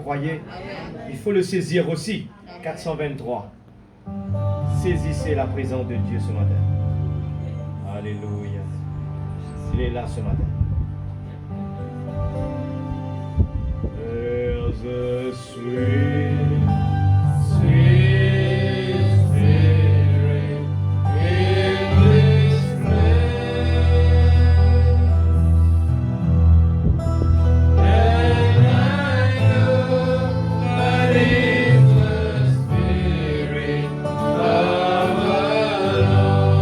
croyez? Il faut le saisir aussi. 423. Saisissez la présence de Dieu ce matin. Alléluia. Il est là ce matin. There's a sweet, sweet spirit in this place, and I know that it's the spirit of the Lord.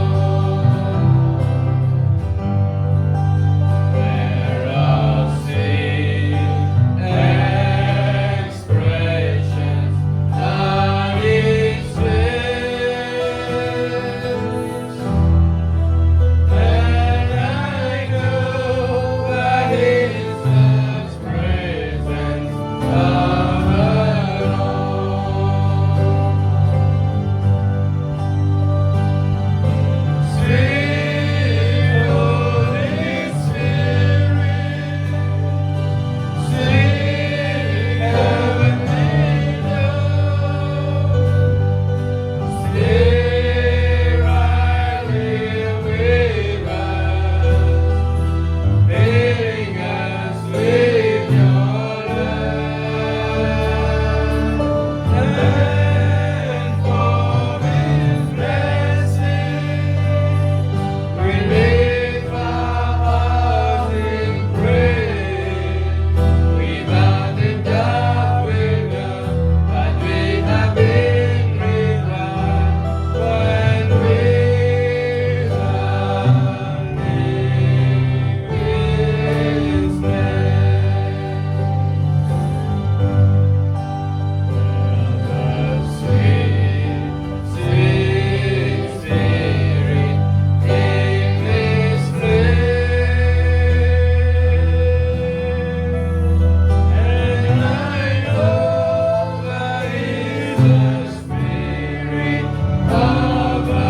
There are expressions of His face, and I know that it's the presence of the Lord. Sweet Holy Spirit, sweet heavenly dove, stay right here with us, filling us with your love, and for His blessing, we lift our hearts in praise. Without a doubt we know that we have been revived when we stand in His name. Sweet, sweet Spirit in this place, and I know that it's the Spirit of the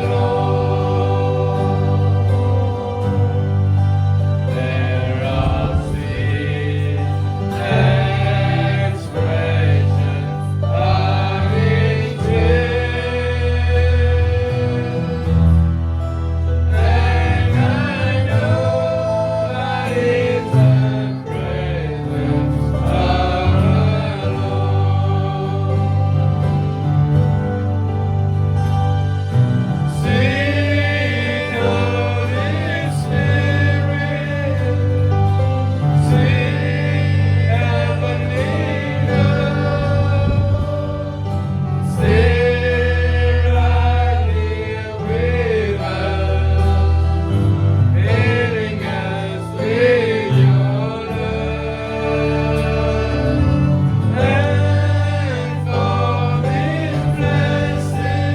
Lord. There are sweet expressions of His grace, and I know that it's the presence of the Lord. Sweet Holy Spirit, sweet heavenly dove, stay right here with us, filling us with your love, and for His blessing,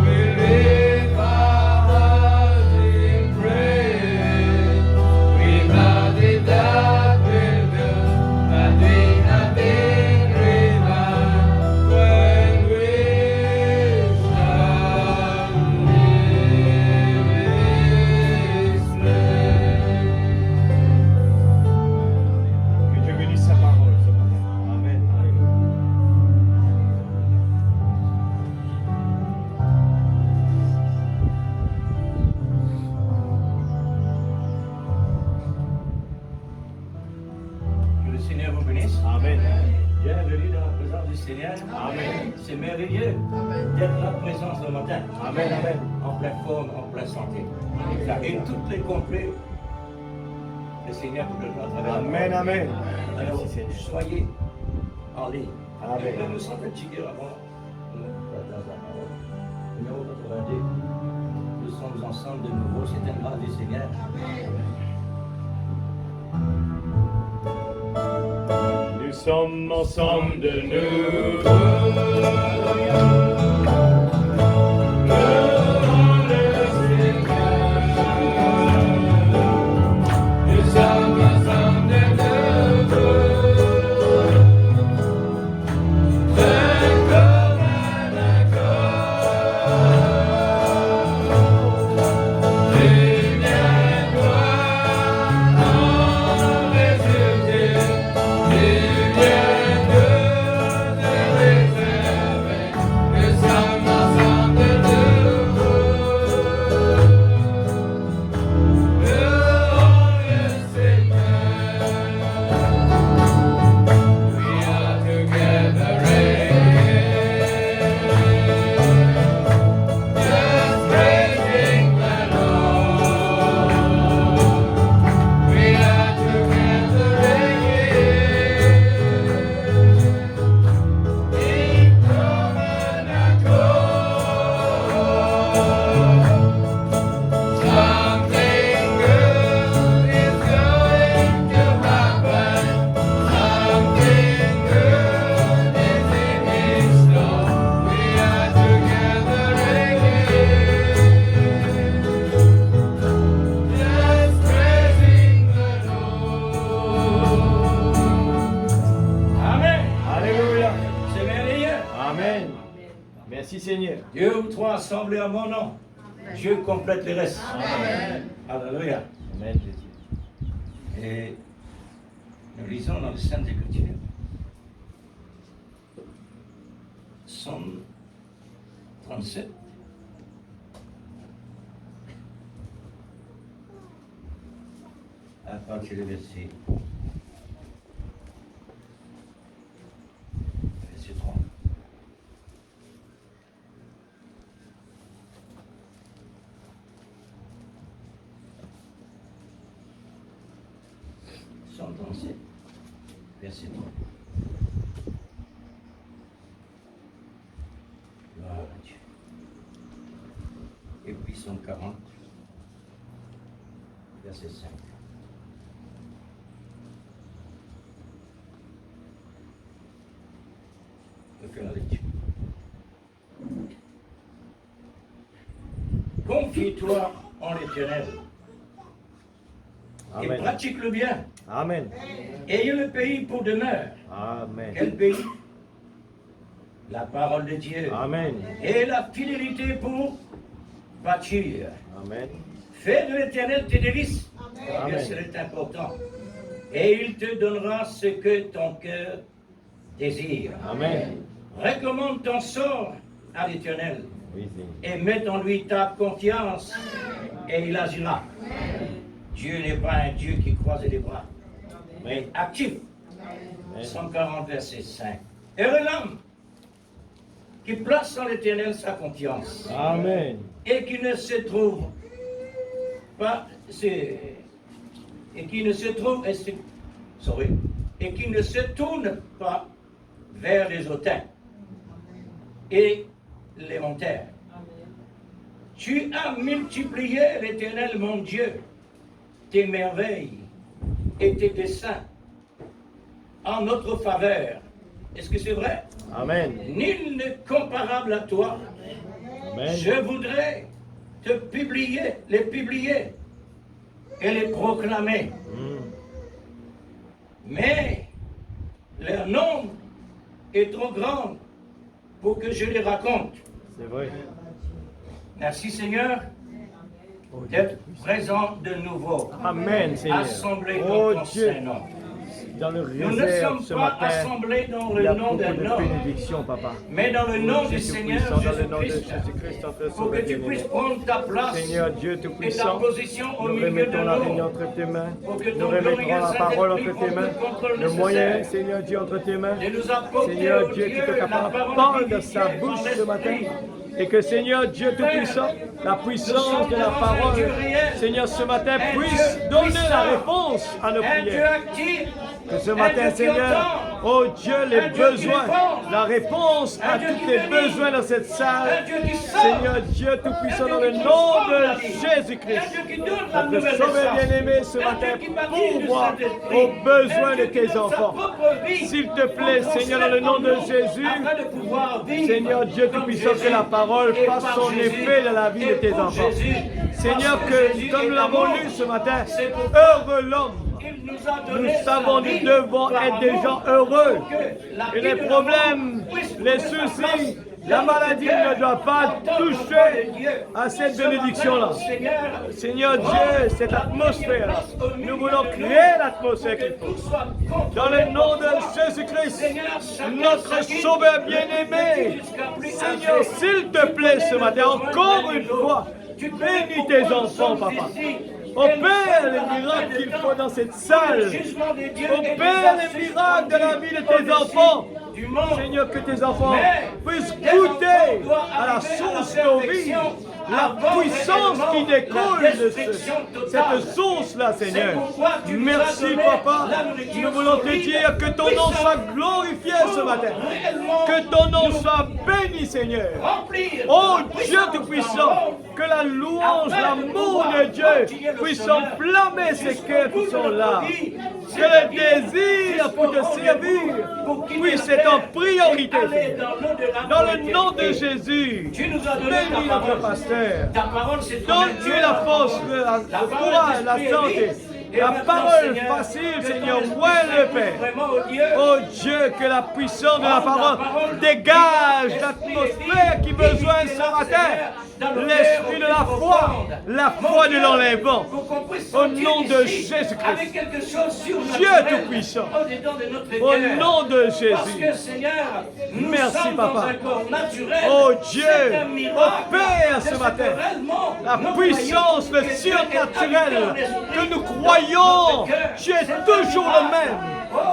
we lift our hearts in praise. Without a doubt we know that we have been revived when we stand in His place. Que Dieu bénisse sa parole ce matin. Amen. Alléluia. Que le Seigneur vous bénisse. Amen. Bienvenue dans la présence du Seigneur. Amen. C'est merveilleux d'être en présence ce matin. Amen. Amen. En pleine forme, en pleine santé. Et toutes les complets, le Seigneur vous donne à travers la Amen. parole. Amen. Alors, Merci Seigneur. soyez en ligne. Amen. Nous nous sommes fatigués avant de partager la parole. Numéro 82. Nous sommes ensemble de nouveau. C'est un grâce du Seigneur. Nous sommes ensemble de nouveau. Devant le Seigneur. Nous sommes ensemble de nouveau. D'un corps à un corps. Lumière, gloire, en résulté. Merci Seigneur. 2 ou 3 assemblés à mon nom. Dieu complète les restes. Amen. Alléluia. Amen Jésus. Et nous lisons dans les Saintes Écritures. Psaume 37. À partir du verset 3. Psaume 37, verset 3. Gloire à Dieu. Et puis Psaume 40, verset 5. Que la lecture. Confie-toi en l'Éternel et Amen. pratique le bien. Amen. Ayez le pays pour demeure. Amen. Quel pays? La parole de Dieu. Amen. Et la fidélité pour bâtir. Amen. Fais de l'Éternel tes délices. Amen. Bien, c'est important. Et il te donnera ce que ton cœur désire. Amen. Recommande ton sort à l'Éternel Oui, Seigneur. et mets en lui ta confiance et il agira. Dieu n'est pas un Dieu qui croise les bras, mais actif. 140 verset 5. Heureux l'homme qui place en l'Éternel sa confiance Amen. et qui ne se trouve pas, et qui ne se trouve, et qui ne se tourne pas vers les hautains et les monteurs. Tu as multiplié, l'Éternel mon Dieu, tes merveilles et tes desseins en notre faveur. Est-ce que c'est vrai? Amen. Nul n'est comparable à toi. Amen. Je voudrais te publier et les proclamer. Mais leur nombre est trop grand pour que je les raconte. C'est vrai. Merci Seigneur d'être présent de nouveau, Amen, Seigneur. assemblés Oh dans ton Dieu, Saint-Nom. dans le Nous ne réserve sommes ce pas matin, assemblés dans il le y a nom beaucoup d'un de homme, bénédictions, Papa. mais dans le nom Oh, du Dieu Seigneur Tout-Puissant, dans le nom de Jésus-Christ, Jésus-Christ, notre pour que Sauveur tu puisses bien-aimé. prendre ta place Seigneur Dieu et ta Tout-Puissant, position au nous milieu de remettons la réunion nous. entre tes mains. Pour que Nous ton remettrons glorieux la parole Saint-Esprit entre tes mains. prenne le contrôle Le moyen, nécessaire Seigneur Dieu, entre tes mains. de nous apporter, Seigneur oh Dieu, qui Dieu, te la capable parole parle de sa vivifiée bouche par ce matin. l'Esprit. Et que Seigneur Dieu Tout-Puissant, la puissance de la parole, Seigneur, ce matin puisse donner la réponse à nos Un Dieu prières. actif, Que ce un matin, Dieu qui Seigneur, entend, oh Dieu, les un Dieu qui besoins, répond, la réponse à un Dieu tous qui les bénit, besoins dans cette un salle. Dieu qui sauve, Seigneur Dieu Tout-Puissant, dans le nom de Jésus-Christ. un Dieu qui donne la Notre nouvelle Sauveur naissance, bien-aimé ce un matin, Dieu qui baptise du pourvoit Saint-Esprit, aux besoins un de Dieu qui tes donne sa enfants. propre vie S'il te plaît, pour Seigneur, dans le nom de transmettre en Jésus, nous, afin de pouvoir vivre Seigneur Dieu comme Tout-Puissant, que Jésus la parole et fasse par son Jésus effet dans la vie de et tes pour enfants. Jésus. Seigneur, Parce que Jésus comme est nous l'avons l'amour, lu ce matin, c'est pour heureux l'homme. Il nous a Nous donné savons, sa nous vie devons par être des amour, gens heureux. pour que la Et vie les de problèmes, l'amour puisse les trouver sa soucis, place la dans maladie notre cœur, ne doit pas entendre la voix toucher de Dieu. à cette Ce matin, bénédiction-là. Seigneur Dieu, cette atmosphère, nous voulons créer l'atmosphère qu'il faut. Dans le nom de Jésus-Christ, notre Sauveur bien-aimé, Seigneur, s'il te plaît ce matin, encore une fois, bénis tes enfants, Papa. Opère les miracles qu'il faut dans cette salle. Opère les miracles de la vie de tes enfants. Seigneur, que tes enfants puissent goûter à la source de vie, la puissance qui découle de cette source-là, Seigneur. Merci, Papa. Nous voulons te dire que ton nom soit glorifié ce matin. Que ton nom soit béni, Seigneur. Oh Dieu Tout-Puissant, que la louange, l'amour de Dieu puisse enflammer ces cœurs qui sont là. Que le désir pour te servir puisse être en priorité. Dans le nom de Jésus, bénis notre pasteur. Donne-lui la force, le courage, la santé. La parole facile, Seigneur, ouais le Père. Oh Dieu, que la puissance de la parole dégage l'atmosphère qui besoin ce matin. L'esprit de la foi de l'enlèvement. Au nom de Jésus-Christ. Dieu Tout-Puissant. Au nom de Jésus. Merci, Papa. Oh Dieu, opère ce matin la puissance, le surnaturel que nous croyons. Tu es toujours le même.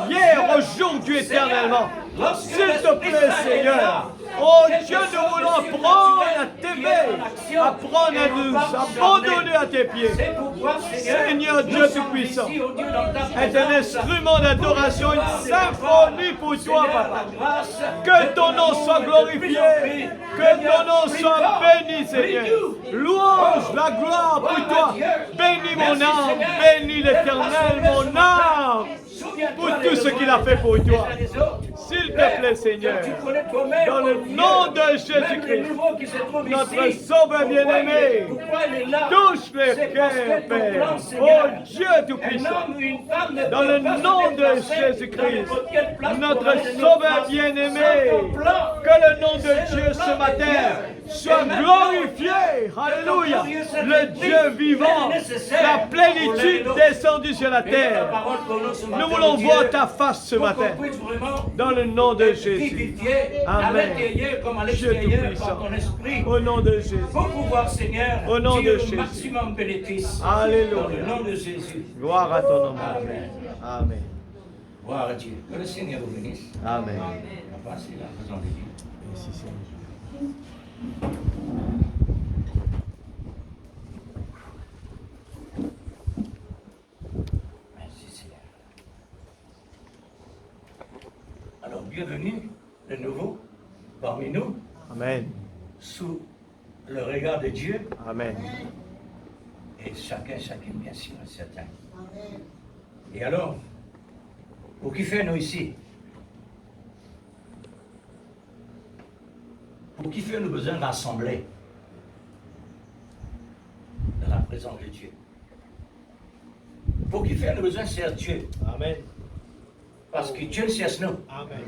Hier, aujourd'hui, éternellement. S'il te plaît, Seigneur. Oh Dieu, nous voulons apprendre à t'aimer, apprendre à nous abandonner à tes pieds. Seigneur Dieu Tout-Puissant, est un instrument d'adoration, une symphonie pour toi, Papa. Que ton nom soit glorifié, que ton nom soit béni, Seigneur. Louange, la gloire pour toi. Bénis mon âme, bénis l'Éternel, mon âme, pour tout ce qu'il a fait pour toi. S'il te plaît, Seigneur, dans le nom de Jésus-Christ, notre Sauveur bien-aimé, touche les cœurs, Père. Oh Dieu Tout-Puissant, dans le nom de Jésus-Christ, notre Sauveur bien-aimé, que le nom de Dieu ce matin soit glorifié. Alléluia. Le Dieu vivant, la plénitude descendue sur la terre. Nous voulons voir ta face ce matin. Dans le nom de Jésus. Amen. Dieu Tout-Puissant. Au nom de Jésus. Au nom de Jésus. Alléluia. Au nom de Jésus. Gloire à ton nom. Amen. Amen. Gloire à Dieu. Que le Seigneur vous bénisse. Amen. On va passer la faisant de Dieu. Merci Seigneur. Merci Seigneur. Alors, bienvenue de nouveau parmi nous, Amen. sous le regard de Dieu, Amen. et chacune, bien sûr, certain. Et alors, pour qui fait nous ici? Pour qui fait nous besoin rassembler dans la présence de Dieu? Pour qui fait nous besoin de servir Dieu? Amen. Parce que Dieu cherche nous. Amen.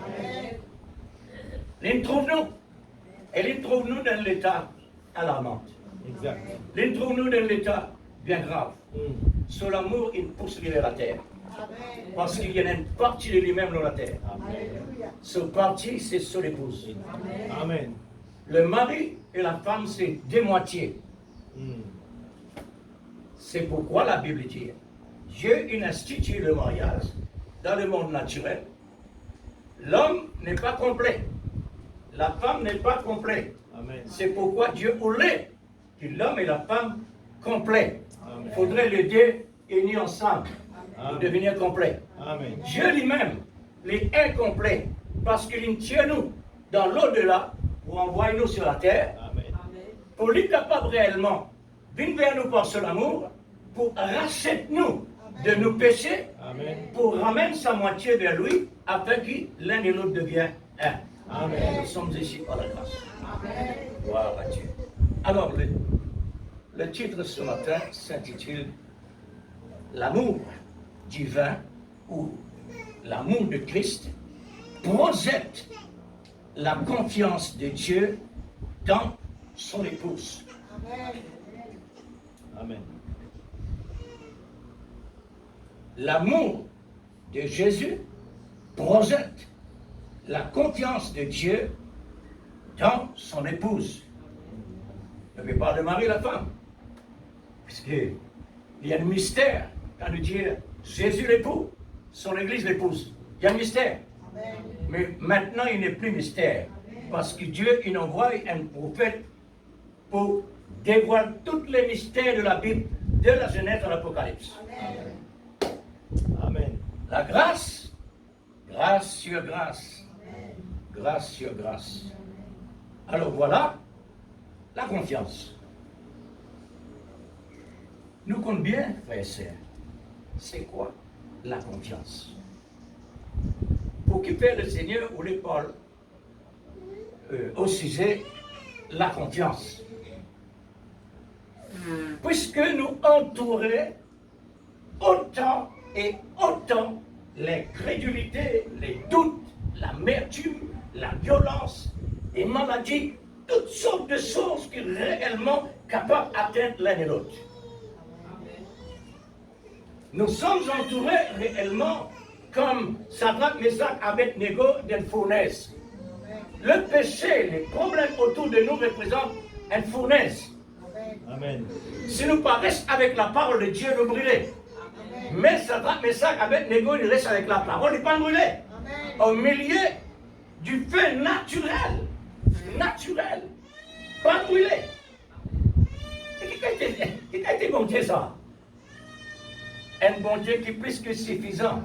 Il trouve nous. Et il trouve nous dans l'état alarmant. Exact. Il trouve nous dans l'état bien grave. Sur l'amour, il pousse vers la terre. Parce qu'il y a une partie de lui-même dans la terre. Ce partie, c'est sur l'épouse. Amen. Le mari et la femme, c'est deux moitiés. C'est pourquoi la Bible dit, Dieu il institue le mariage dans le monde naturel. L'homme n'est pas complet. La femme n'est pas complète. C'est pourquoi Dieu voulait que l'homme et la femme complets. Il faudrait les deux unis ensemble pour devenir complets. Amen. Dieu lui-même, les incomplets, parce qu'il nous tient nous dans l'au-delà pour envoyer nous sur la terre, Amen. pour lui capable réellement venir vers nous par son amour, pour racheter nous de nos péchés, Amen. pour ramener sa moitié vers lui, afin que l'un et l'autre deviennent un. Amen. Nous sommes ici par la grâce. Gloire à Dieu. Alors, le titre ce matin s'intitule L'amour divin ou l'amour de Christ projette la confiance de Dieu dans son épouse. Amen. L'amour de Jésus projette la confiance de Dieu dans son épouse. Je ne vais pas de mari et la femme. Parce qu'il y a un mystère quand nous dit Jésus l'époux, son église l'épouse. Il y a un mystère. Mais maintenant, il n'est plus mystère. Parce que Dieu, il envoie un prophète pour dévoiler tous les mystères de la Bible, de la Genèse à l'Apocalypse. Amen. La grâce, grâce sur grâce, grâce sur grâce. Alors voilà la confiance. Nous comptons bien, frères et sœurs, c'est quoi la confiance? Pour qui fait le Seigneur ou les Paul au sujet la confiance. Puisque nous entourons autant et autant l'incrédulité, les doutes, l'amertume, la violence, les maladies, toutes sortes de choses qui sont réellement capables d'atteindre l'un et l'autre. Nous sommes entourés réellement comme Sadrach, Meshach, Abednego d'une fournaise. Le péché, les problèmes autour de nous représentent une fournaise. Amen. Si nous paraissons avec la parole de Dieu, nous brûlons. Mais Sadrach, Meshach, Abednego, ils restent avec la parole, ils ne pas brûler. Au milieu du feu naturel. Naturel. Pas brûler. Qui a été bon Dieu ça? Un bon Dieu qui est plus que suffisant.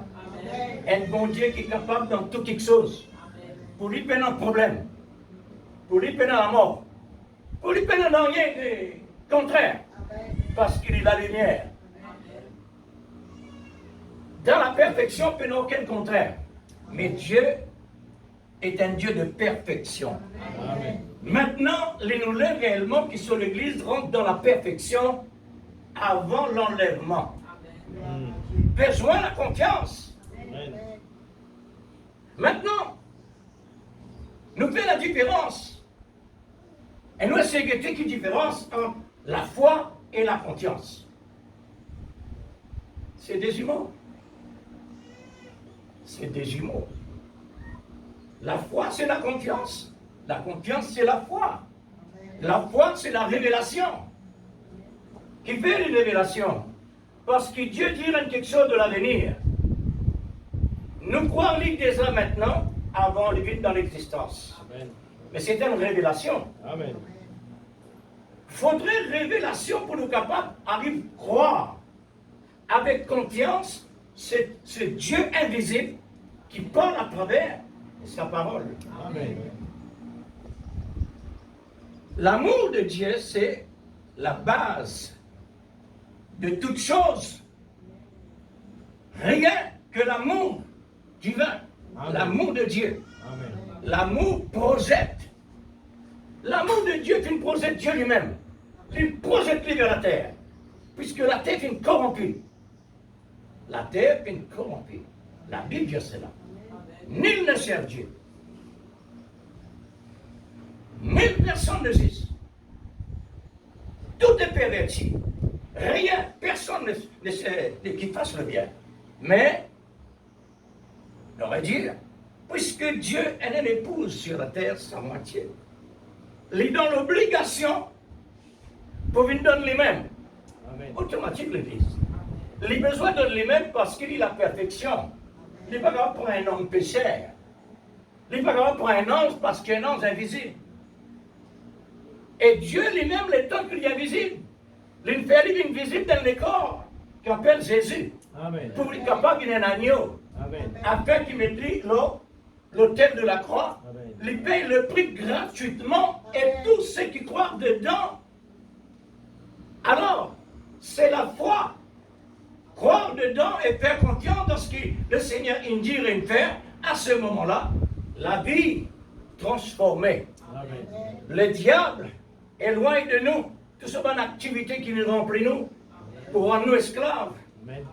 Un bon Dieu qui est capable dans toute quelque chose. Pour lui, peine un problème. Pour lui, peine la mort. Pour lui, peine dans rien de contraire. Parce qu'il est la lumière. Dans la perfection, il n'y a aucun contraire. Mais Dieu est un Dieu de perfection. Amen. Maintenant, les nouvelles réellement qui sont l'Église rentrent dans la perfection avant l'enlèvement. Besoin de la confiance. Amen. Maintenant, nous faisons la différence. Et nous, c'est une différence entre la foi et la confiance. C'est des jumeaux. C'est des jumeaux. La foi, c'est la confiance. La confiance, c'est la foi. La foi, c'est la révélation. Qui fait une révélation? Parce que Dieu dit quelque chose de l'avenir. Nous croyons déjà maintenant avant de vivre dans l'existence. Amen. Mais c'est une révélation. Amen. Il faudrait révélation pour nous capables d'arriver à croire avec confiance ce Dieu invisible qui parle à travers sa parole. Amen. L'amour de Dieu, c'est la base de toute chose. Rien que l'amour divin, Amen. l'amour de Dieu. Amen. L'amour projette. L'amour de Dieu qui projette Dieu lui-même. Il projette lui vers la terre. Puisque la terre est corrompue. La terre est corrompue. La Bible dit cela. Nul ne sert Dieu. 1000 personnes ne existent. Tout est perverti. Rien, personne qui fasse le bien. Mais, on va dire, puisque Dieu est une épouse sur la terre, sa moitié, il est dans l'obligation pour lui donner lui-même. Amen. Automatique l'Église. Il a besoin de lui-même parce qu'il est la perfection. Il n'est pas capable pour un homme pécheur. Il n'est pas capable pour un ange parce qu'un ange est invisible. Et Dieu lui-même, le temps qu'il est invisible, il fait lui invisible dans le corps, qu'on appelle Jésus. Amen. Pour être capable qu'il ait un agneau. Amen. Afin qu'il maîtrise l'autel de la croix. Amen. Il paye le prix gratuitement et tous ceux qui croient dedans. Alors, c'est la foi. Croire dedans et faire confiance dans ce que le Seigneur dit et faire, à ce moment-là, la vie transformée. Amen. Le diable est loin de nous. Tout ce bonne activité qui nous remplit nous, pour rendre nous esclaves, Amen.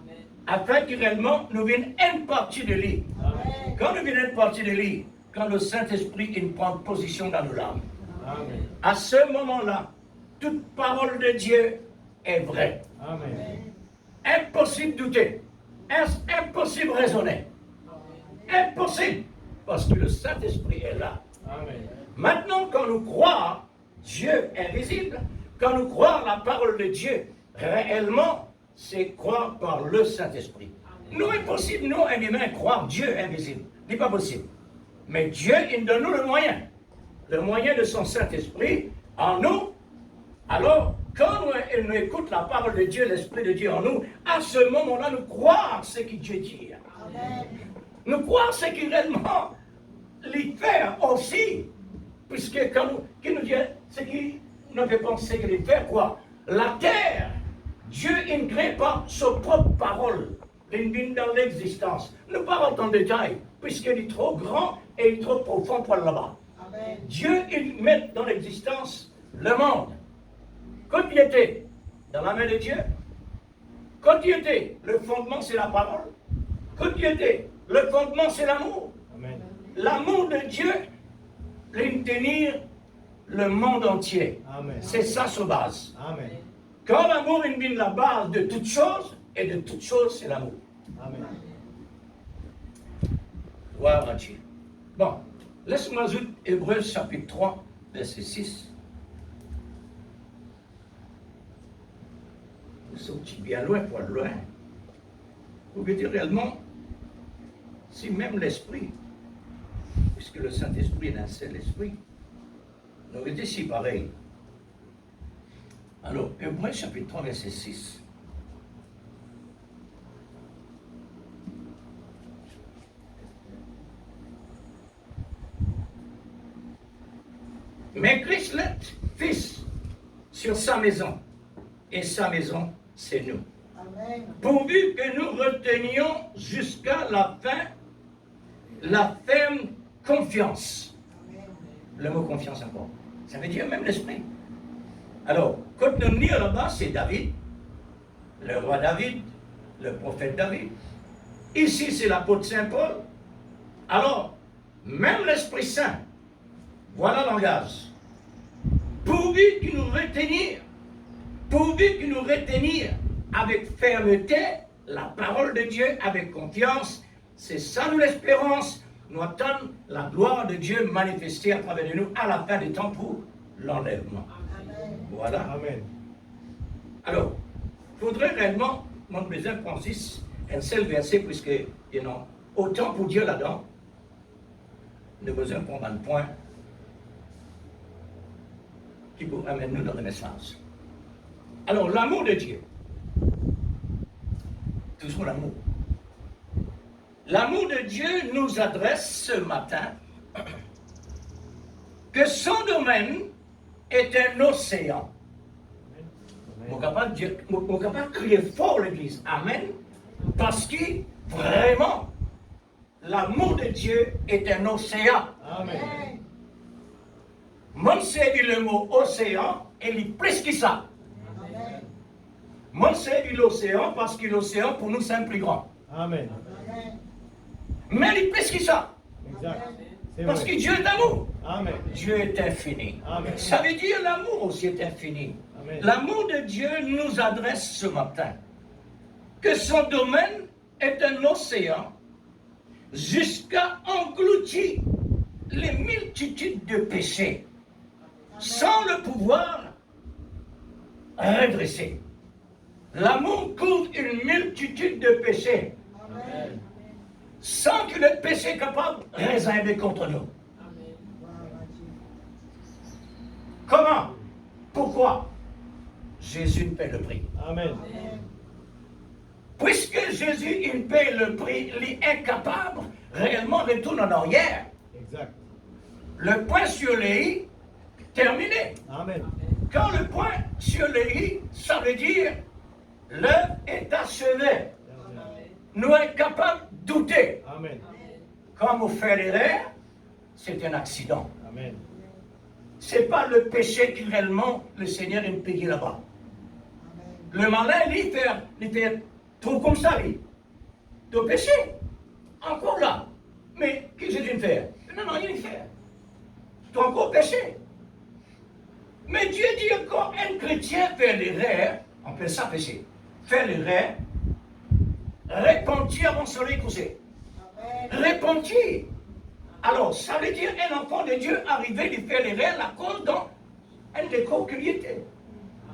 afin que réellement nous vienne une partie de lui. Amen. Quand nous venons une partie de lui, quand le Saint-Esprit il prend position dans nos âmes, Amen. à ce moment-là, toute parole de Dieu est vraie. Amen. Impossible de douter. Impossible de raisonner. Impossible. Parce que le Saint-Esprit est là. Amen. Maintenant, quand nous croyons Dieu invisible, quand nous croyons la parole de Dieu réellement, c'est croire par le Saint-Esprit. Nous, impossible, nous, un humain, croire Dieu invisible. Ce n'est pas possible. Mais Dieu, il donne nous le moyen. Le moyen de son Saint-Esprit en nous. Alors, quand nous écoutons la parole de Dieu, l'Esprit de Dieu en nous, à ce moment-là, nous croyons ce que Dieu dit. Amen. Nous croyons ce qu'il réellement lui fait aussi. Puisque quand nous dit ce qu'il nous fait penser qu'il fait quoi? La terre, Dieu ne crée pas sa propre parole. Il vient dans l'existence. Nous parlons en détail, puisqu'il est trop grand et il est trop profond pour aller là-bas. Dieu, il met dans l'existence le monde. Quand il était dans la main de Dieu, Quand Dieu était, le fondement c'est la parole. Quand Dieu était, le fondement c'est l'amour. Amen. L'amour de Dieu peut tenir le monde entier. Amen. C'est ça sa base. Amen. Quand l'amour est la base de toutes choses, et de toutes choses c'est l'amour. Amen. Gloire à Dieu. Bon, laisse-moi ajouter Hébreux chapitre 3, verset 6. Nous sommes bien loin pour loin. Vous pouvez dire réellement, si même l'esprit, puisque le Saint-Esprit est un seul esprit, nous était si pareil. Alors, Hébreux chapitre 3, verset 6. Mais Christ l'est fils sur sa maison, et sa maison, c'est nous. Amen. Pourvu que nous retenions jusqu'à la fin la ferme confiance. Amen. Le mot confiance encore. Ça veut dire même l'esprit. Alors, quand nous venons là-bas, c'est David, le roi David, le prophète David. Ici, c'est l'apôtre Saint Paul. Alors, même l'Esprit Saint, voilà le langage. Pourvu que nous retenir avec fermeté la parole de Dieu, avec confiance, c'est ça nous l'espérance. Nous attendons la gloire de Dieu manifestée à travers de nous à la fin des temps pour l'enlèvement. Amen. Voilà. Amen. Alors, il faudrait réellement, mon président Francis, un seul verset, puisque il y en a autant pour Dieu là-dedans. Nous besoin de prendre un point qui vous amène nous dans le message. Alors, l'amour de Dieu. Toujours l'amour. L'amour de Dieu nous adresse ce matin que son domaine est un océan. On est capable de crier fort l'église. Amen. Parce que vraiment, l'amour de Dieu est un océan. Amen. Amen. Moi, c'est dit le mot océan, et il est plus que ça. Amen. Moi, c'est dit l'océan parce que l'océan, pour nous, c'est un plus grand. Amen. Amen. Mais il est plus que ça. Exact. C'est Parce que vrai. Dieu est amour. Amen. Dieu est infini. Amen. Ça veut dire l'amour aussi est infini. Amen. L'amour de Dieu nous adresse ce matin que son domaine est un océan jusqu'à engloutir les multitudes de péchés sans le pouvoir redresser. L'amour couvre une multitude de péchés Amen. sans que le péché est capable de réserver contre nous. Gloire à Dieu. Comment? Pourquoi? Jésus paie le prix. Amen. Amen. Puisque Jésus il paie le prix, il est incapable réellement de retourner en arrière. Exact. Le point sur les i, terminé. Amen. Quand le point sur les i, ça veut dire l'œuvre est achevée. Nous sommes capables de douter. Amen. Quand vous faites l'erreur, c'est un accident. Amen. Ce n'est pas le péché qui réellement le Seigneur est payé là-bas. Le malin, il fait trop comme ça, lui. De péché. Encore là. Mais qu'est-ce que tu fais? Non, non, rien faire. Tu as encore péché. Mais Dieu dit encore, un chrétien fait l'erreur, on peut ça péché. Faire l'erreur, repentir avant le soleil couché. Amen. Repentir. Alors, ça veut dire un enfant de Dieu arrivé de faire l'erreur, la cause dans un décor qu'il y était.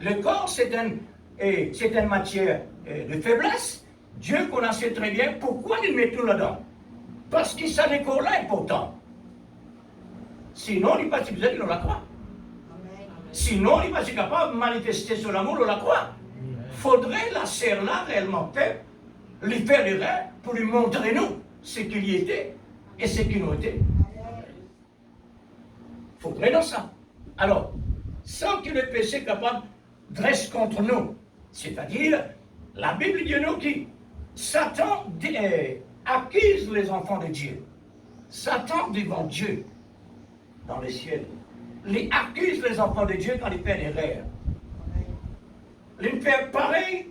Le corps, c'est une matière de faiblesse. Dieu connaissait très bien pourquoi il met tout là-dedans. Parce que ce décor-là est important. Sinon, il n'est pas besoin de la croix. Amen. Sinon, il n'est pas capable de manifester son amour de la croix. Faudrait la serre-là réellement faire, lui faire l'erreur pour lui montrer nous ce qu'il y était et ce qu'il nous était. Faudrait dans ça. Alors, sans que le péché capable dresse contre nous, c'est-à-dire, la Bible dit nous qui Satan accuse les enfants de Dieu. Satan devant Dieu, dans le ciel, il accuse les enfants de Dieu quand ils font l'erreur. Il fait pareil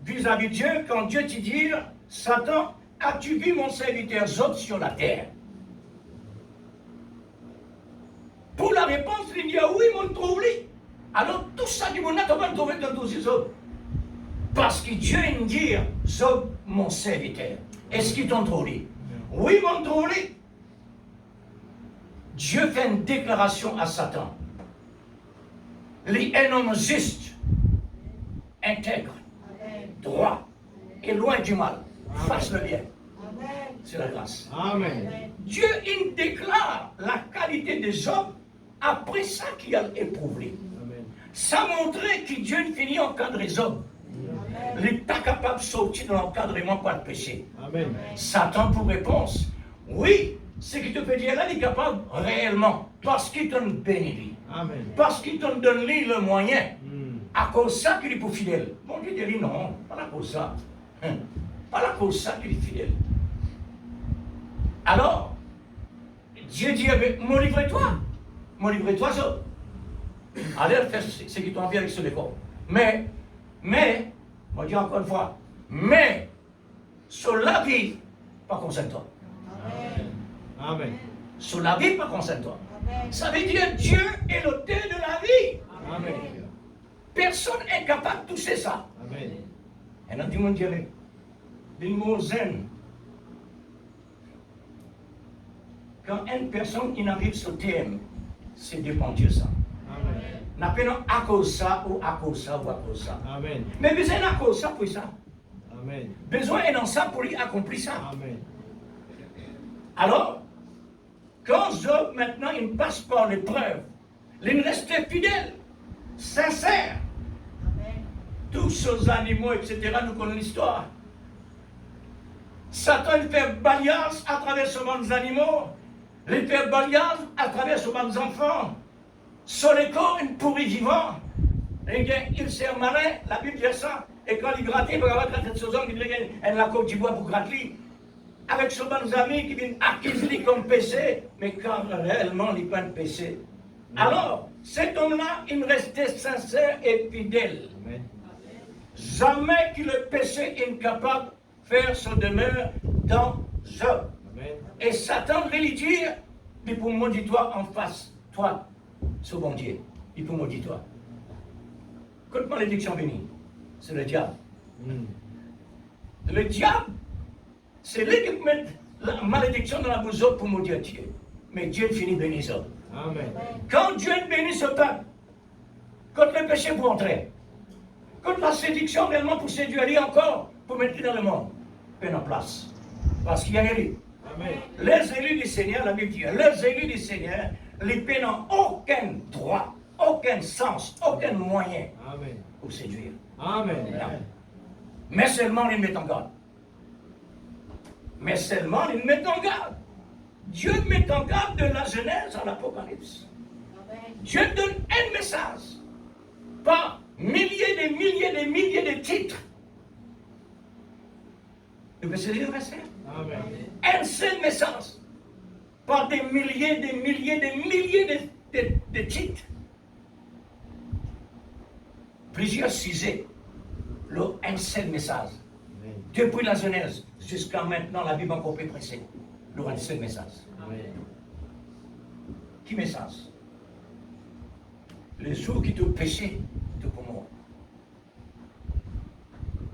vis-à-vis de Dieu quand Dieu te dit, Satan, as-tu vu mon serviteur Job sur la terre? Pour la réponse, il dit, oui, mon trouvé. Alors tout ça du monde, comment trouver dans tous ces Job? Parce que Dieu me dit, Job, mon serviteur. Est-ce qu'il t'ont trouvé? Oui, mon trouvé. Dieu fait une déclaration à Satan. Il est un homme juste, intègre, droit et loin du mal. Fasse le bien. C'est la grâce. Amen. Dieu, il déclare la qualité de Job après ça qu'il a éprouvé. Amen. Ça montrait que Dieu finit encadrer Job. Il n'est pas capable de sortir de l'encadrement par le péché. Amen. Satan pour réponse, oui, ce qui te peut dire là, il est capable réellement, parce qu'il te bénit, Amen. parce qu'il te donne lui le moyen, Mm. à cause de ça qu'il est pour fidèle. Bon Dieu dit non, pas à cause de ça. Pas à cause de ça qu'il est fidèle. Alors, Dieu dit, mon livrez-toi, ça. Allez, fais ce qui t'en vient avec ce décor. Mais, moi je dis encore une fois, mais, sur la vie, pas concentre-toi. Amen. Sur la vie, pas concentre-toi. Ça veut dire Dieu est l'auteur de la vie. Amen. Personne n'est capable de toucher ça. Amen. Et là, dis-moi, Dieu, le mot zen. Quand une personne qui arrive sur terre, c'est dépend de ça. Amen. N'a pas à cause ça ou à cause ça ou à cause ça. Amen. Mais besoin à cause ça pour ça. Amen. Besoin est dans ça pour lui accomplir ça. Amen. Alors, quand Job maintenant il passe par l'épreuve, il reste fidèle, sincère. Tous ces animaux, etc., nous connaissons l'histoire. Satan il fait balayage à travers ce monde des animaux, il fait balayage à travers ce monde des enfants. Sur les corps, il pourrit vivant. Et bien, il sert malin, la Bible dit ça. Et quand il gratte, il va avoir cette chose, il dit la coupe du bois pour gratter. Avec ce bon ami qui vient acquérir comme péché, mais quand réellement il n'est pas de péché. Alors, cet homme-là, il restait sincère et fidèle. Amen. Jamais que le péché est incapable de faire son demeure dans Job. Amen. Et Satan veut lui dire, mais pour maudire-toi en face, toi, ce bon Dieu, il peut maudire-toi. Quelle malédiction bénie? C'est le diable. Mm. Le diable, c'est lui qui met la malédiction dans la bouche pour maudire Dieu. Mais Dieu finit bénir ça. Amen. Quand Dieu bénit ce peuple, quand le péché pour entrer, quand la séduction réellement pour séduire lui encore, pour mettre dans le monde, peine en place. Parce qu'il y a un élu. Amen. Les élus du Seigneur, la Bible dit, les élus du Seigneur, les peines n'ont aucun droit, aucun sens, aucun moyen Amen. pour séduire. Amen. Mais seulement ils mettent en garde. Mais seulement ils mettent en garde. Dieu met en garde de la Genèse à l'Apocalypse. Dieu donne un message par milliers de titres. Vous pouvez saisir le verset? Amen. Un seul message par des milliers de titres. Plusieurs sujets. Un seul message. Amen. Depuis la Genèse jusqu'à maintenant, la Bible encore plus pressée. Un seul message. Amen. Qui message? Le jour qui te péché, tu pour moi.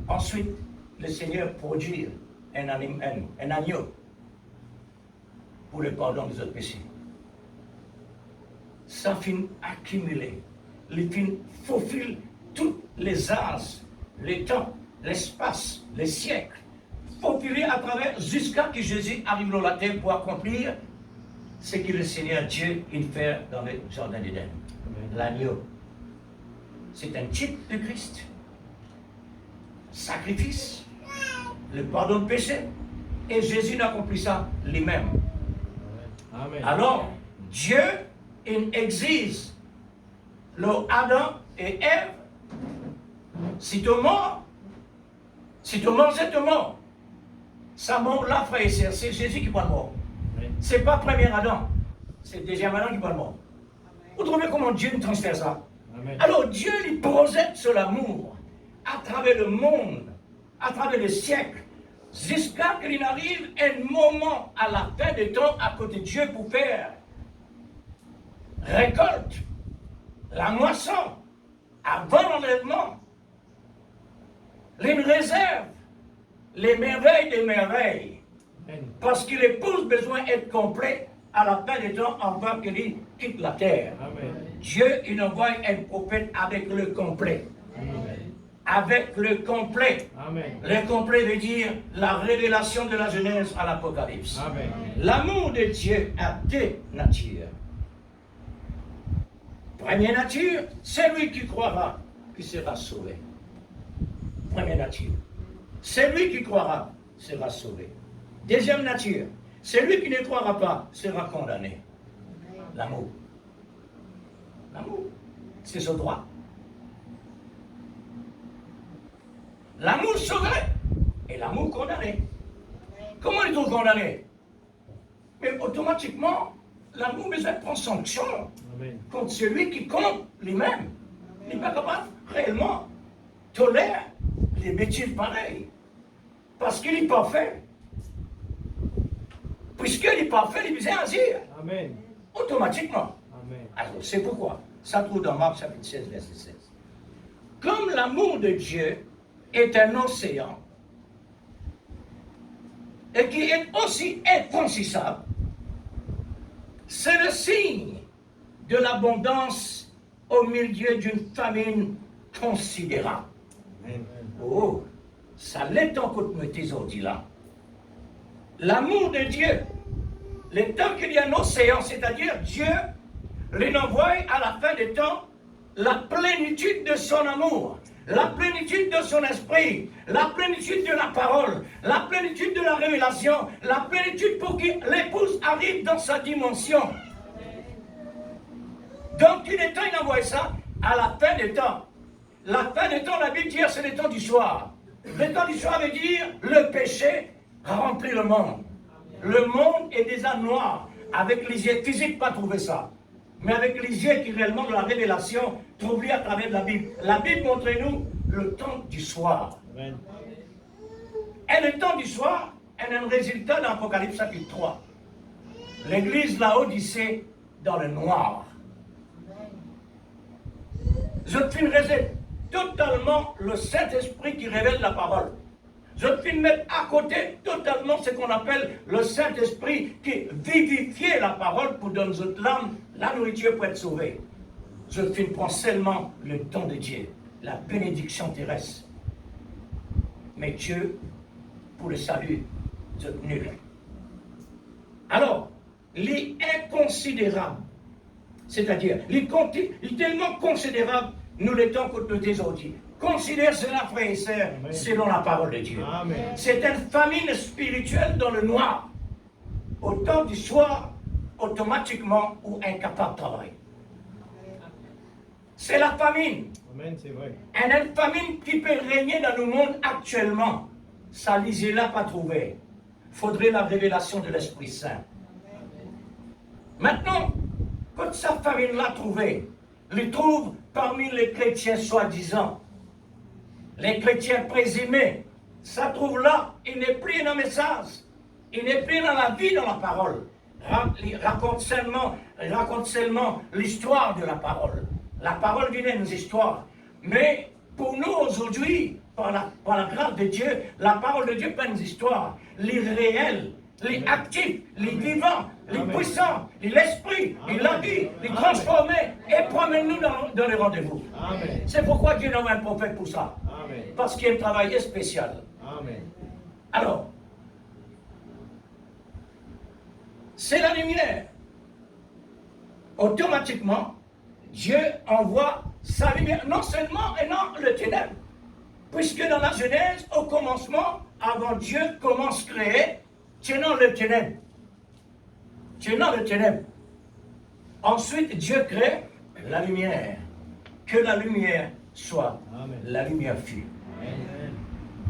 Ensuite, le Seigneur produit un agneau pour le pardon des autres péchés. Ça finit accumulé. Il finit faufile tous les âges, les temps, l'espace, les siècles. Faufilé à travers jusqu'à que Jésus arrive dans la terre pour accomplir ce que le Seigneur Dieu il fait dans le jardin d'Éden. L'agneau. C'est un type de Christ. Sacrifice, le pardon de péché. Et Jésus n'accomplit ça lui-même. Amen. Alors, Dieu il exige le Adam et Ève. Si tu mens, si tu manges, tu mens. Ça mort là, frère et sœur, c'est Jésus qui prend le mort. Ce n'est pas premier Adam, c'est le deuxième Adam qui prend le mort. Vous trouvez comment Dieu nous transfère ça? Amen. Alors Dieu lui projette sur l'amour à travers le monde à travers les siècles, jusqu'à ce qu'il arrive un moment à la fin des temps à côté de Dieu pour faire récolte, la moisson, avant l'enlèvement, les réserves, les merveilles des merveilles, parce que l'épouse besoin d'être complet à la fin des temps avant qu'il quitte la terre. Amen. Dieu, il envoie un prophète avec le complet. Avec le complet. Amen. Le complet veut dire la révélation de la Genèse à l'Apocalypse. Amen. L'amour de Dieu a deux natures. Première nature, celui qui croira, qui sera sauvé. Première nature. Celui qui croira sera sauvé. Deuxième nature, celui qui ne croira pas sera condamné. L'amour. L'amour, c'est ce droit. L'amour sauvé et l'amour condamné. Comment est-on condamné? Mais automatiquement, l'amour besoin prendre sanction Amen. contre celui qui compte lui-même. Il n'est pas capable réellement tolérer les bêtises pareilles. Parce qu'il est parfait. Puisqu'il est parfait, il besoin agir. Amen. Automatiquement. Amen. Alors, c'est pourquoi. Ça trouve dans Marc chapitre 16, verset 16. Comme l'amour de Dieu est un océan et qui est aussi inconcisable, c'est le signe de l'abondance au milieu d'une famine considérable. Amen. Oh, ça l'est encore de tes ordis là. L'amour de Dieu, le temps qu'il y a un océan, c'est-à-dire Dieu, il envoie à la fin des temps la plénitude de son amour, la plénitude de son esprit, la plénitude de la parole, la plénitude de la révélation, la plénitude pour que l'épouse arrive dans sa dimension. Donc il est temps d'envoyer ça à la fin des temps. La fin des temps, la Bible dit, c'est le temps du soir. Le temps du soir veut dire le péché a rempli le monde. Le monde est déjà noir. Avec les yeux physiques, pas trouver ça. Mais avec les yeux qui réellement de la révélation, trouver à travers la Bible. La Bible montre-nous le temps du soir. Amen. Et le temps du soir est un résultat dans l'Apocalypse chapitre 3. L'église Laodicée dans le noir. Je finissais totalement le Saint-Esprit qui révèle la parole. Je vais mettre à côté totalement ce qu'on appelle le Saint-Esprit qui vivifie la parole pour donner aux l'âme la nourriture pour être sauvé. Je prends seulement le don de Dieu, la bénédiction terrestre. Mais Dieu, pour le salut, c'est nul. Alors, les inconsidérables, c'est-à-dire, les tellement considérables, nous les temps que nous aujourd'hui. Considère cela, frères et sœurs, selon la parole de Dieu. Amen. C'est une famine spirituelle dans le noir. Au temps du soir, automatiquement, ou incapable de travailler. C'est la famine. Amen, c'est vrai. Une famine qui peut régner dans le monde actuellement. Ça, lisez-la, pas trouvé. Faudrait la révélation de l'Esprit Saint. Maintenant, quand sa famine l'a trouvé, il trouve parmi les chrétiens soi-disant, les chrétiens présumés, ça trouve là, il n'est plus dans le message, il n'est plus dans la vie, dans la parole. Il raconte seulement l'histoire de la parole. La parole vient d'une histoire. Mais pour nous aujourd'hui, par la grâce de Dieu, la parole de Dieu n'est pas une histoire. Les réels, les actifs, les vivants, les puissants, l'esprit, la vie, les transformer et promène-nous dans les rendez-vous. Amen. C'est pourquoi Dieu envoie un prophète pour ça. Amen. Parce qu'il y a un travail spécial. Amen. Alors, c'est la lumière. Automatiquement, Dieu envoie sa lumière, non seulement et non le ténèbre. Puisque dans la Genèse, au commencement, avant Dieu commence à créer, tenant le ténèbre. Tenant le ténèbre. Ensuite, Dieu crée la lumière. Que la lumière soit. Amen. La lumière fut. Amen.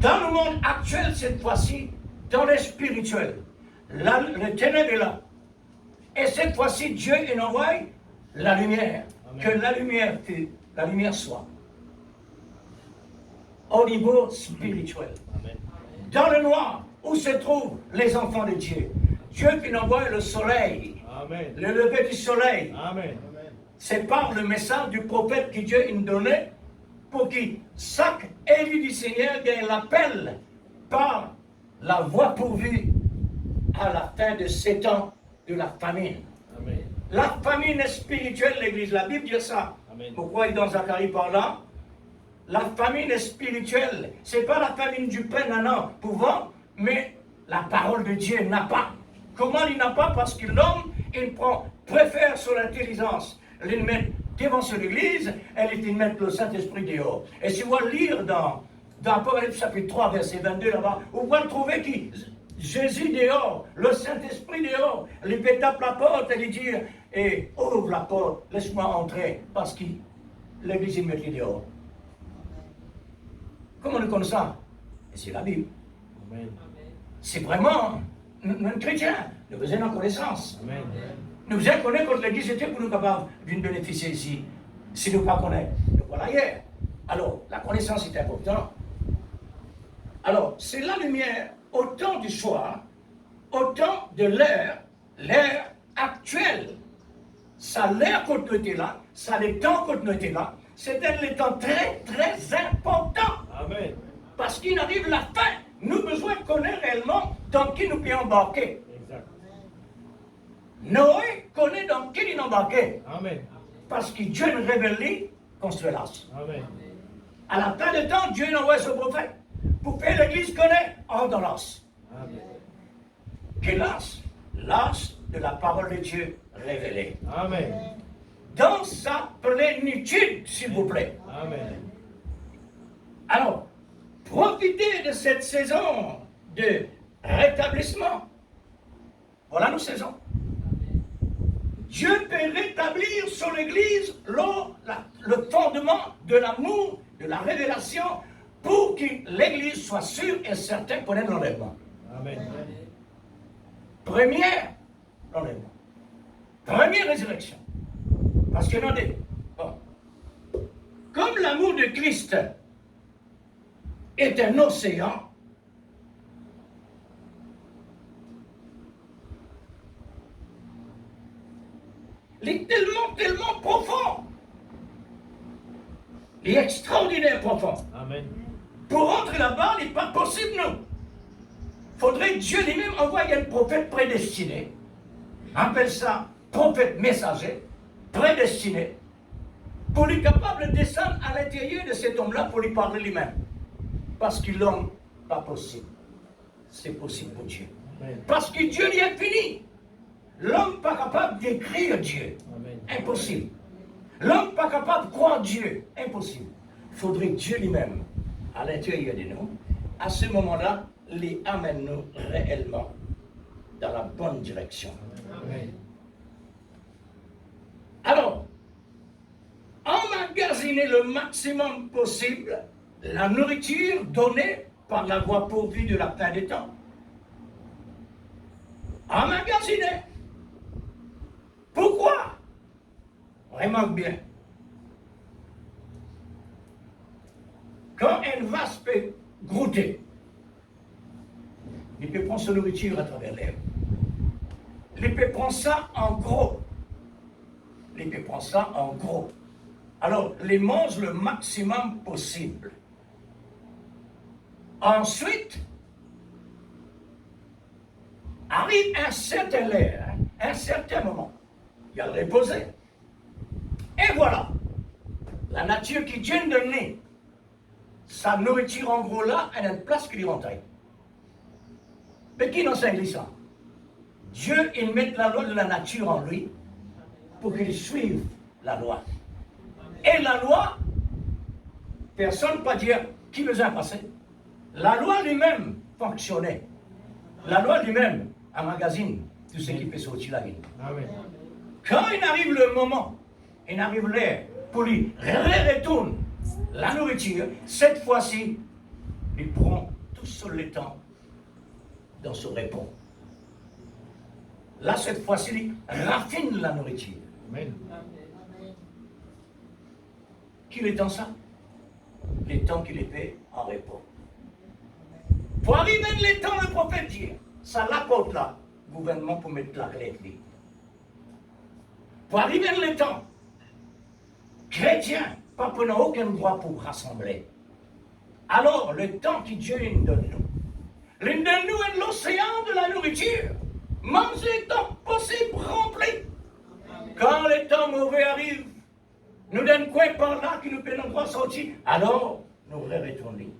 Dans le monde actuel, cette fois-ci, dans le spirituel, le ténèbre est là. Et cette fois-ci, Dieu il envoie la lumière. Amen. Que la lumière fut, la lumière soit. Au niveau spirituel. Amen. dans le noir, où se trouvent les enfants de Dieu? Dieu qui envoie le soleil, Amen. le lever du soleil. Amen. C'est par le message du prophète que Dieu nous donnait pour que chaque élu du Seigneur gagne l'appel par la voie pourvue à la fin de 7 ans de la famine. Amen. La famine spirituelle, l'Église, la Bible dit ça. Amen. Pourquoi il dans Zacharie par là? La famine spirituelle, c'est pas la famine du pain, non, pouvant, mais la parole de Dieu n'a pas. Comment il n'a pas? Parce que l'homme, préfère son intelligence. Il met devant son église, il met le Saint-Esprit dehors. Et si vous lire dans Apocalypse chapitre 3, verset 22 là-bas, vous pouvez trouver que Jésus dehors, le Saint-Esprit dehors, il peut taper la porte et lui dire, ouvre la porte, laisse-moi entrer, parce que l'église est mise dehors. Comment on connaît ça? Et c'est la Bible. Amen. C'est vraiment, nous chrétiens, nous faisons la connaissance. Amen. Nous faisons connaître que l'église était pour nous capables d'une bénéficier ici. Si nous ne pas connaissons, nous voilà ailleurs. Alors, la connaissance est importante. Alors, c'est la lumière au temps du soir, au temps de l'heure actuelle. Ça l'heure qu'on était là, ça les temps qu'on était là, c'était les temps très, très importants. Amen. Parce qu'il arrive la fin, nous avons besoin de connaître réellement dans qui nous pouvons embarquer. Exact. Noé connaît dans qui il embarquait. Amen. Parce que Dieu nous révèle construire l'as. Amen. À la fin de temps, Dieu envoie son prophète pour faire l'église connaître en dans l'as. Amen. Quel l'as? L'as de la parole de Dieu révélée. Amen. Dans sa plénitude, s'il vous plaît. Amen. Alors, profitez de cette saison de rétablissement. Voilà nos saisons. Dieu peut rétablir sur l'Église le fondement de l'amour, de la révélation, pour que l'Église soit sûre et certaine qu'on ait l'enlèvement. Amen. Première enlèvement. Première résurrection. Parce que non, bon. Comme l'amour de Christ est un océan, il est tellement profond. Il est extraordinaire profond. Amen. Pour rentrer là-bas, il n'est pas possible, non. Il faudrait que Dieu lui-même envoie un prophète prédestiné. On appelle ça prophète messager, prédestiné, pour lui capable de descendre à l'intérieur de cet homme-là pour lui parler lui-même. Parce que l'homme, pas possible. C'est possible pour Dieu. Amen. Parce que Dieu lui est fini. L'homme pas capable d'écrire Dieu. Amen. Impossible. L'homme pas capable de croire Dieu. Impossible. Il faudrait que Dieu lui-même, à l'intérieur de nous, à ce moment-là, les amène nous réellement dans la bonne direction. Amen. Alors, emmagasiner le maximum possible la nourriture donnée par la voie pourvue de la fin des temps. Emmagasiner. Pourquoi? Remarque bien. Quand une vache peut goûter, il peut prendre sa nourriture à travers l'air. Il peut prendre ça en gros. Il peut prendre ça en gros. Alors, les mange le maximum possible. Ensuite, arrive un certain l'air, un certain moment. Il y a le reposer. Et voilà, la nature qui vient de donner sa nourriture en gros là, elle a une place qui lui rentre. Mais qui n'enseigne ça? Dieu, il met la loi de la nature en lui pour qu'il suive la loi. Et la loi, personne ne peut dire qui besoin de passer. La loi lui-même fonctionnait. La loi lui-même emmagasine tout ce qui peut sortir la vie. Amen. Quand il arrive le moment, il arrive l'heure pour lui retourne la nourriture, cette fois-ci, il prend tout seul le temps dans son repos. Là, cette fois-ci, il raffine la nourriture. Amen. Qu'il est dans ça? Les temps qu'il était en repos. Pour arriver le temps, le prophète dit, ça l'apporte là, gouvernement pour mettre la clé. Pour arriver le temps, chrétiens, pas pour n'a aucun droit pour rassembler. Alors, le temps que Dieu nous donne nous, l'une de nous est l'océan de la nourriture. Manger tant possible rempli. Quand le temps mauvais arrive, nous donne quoi par là qui nous permet de sortir, alors nous retournons.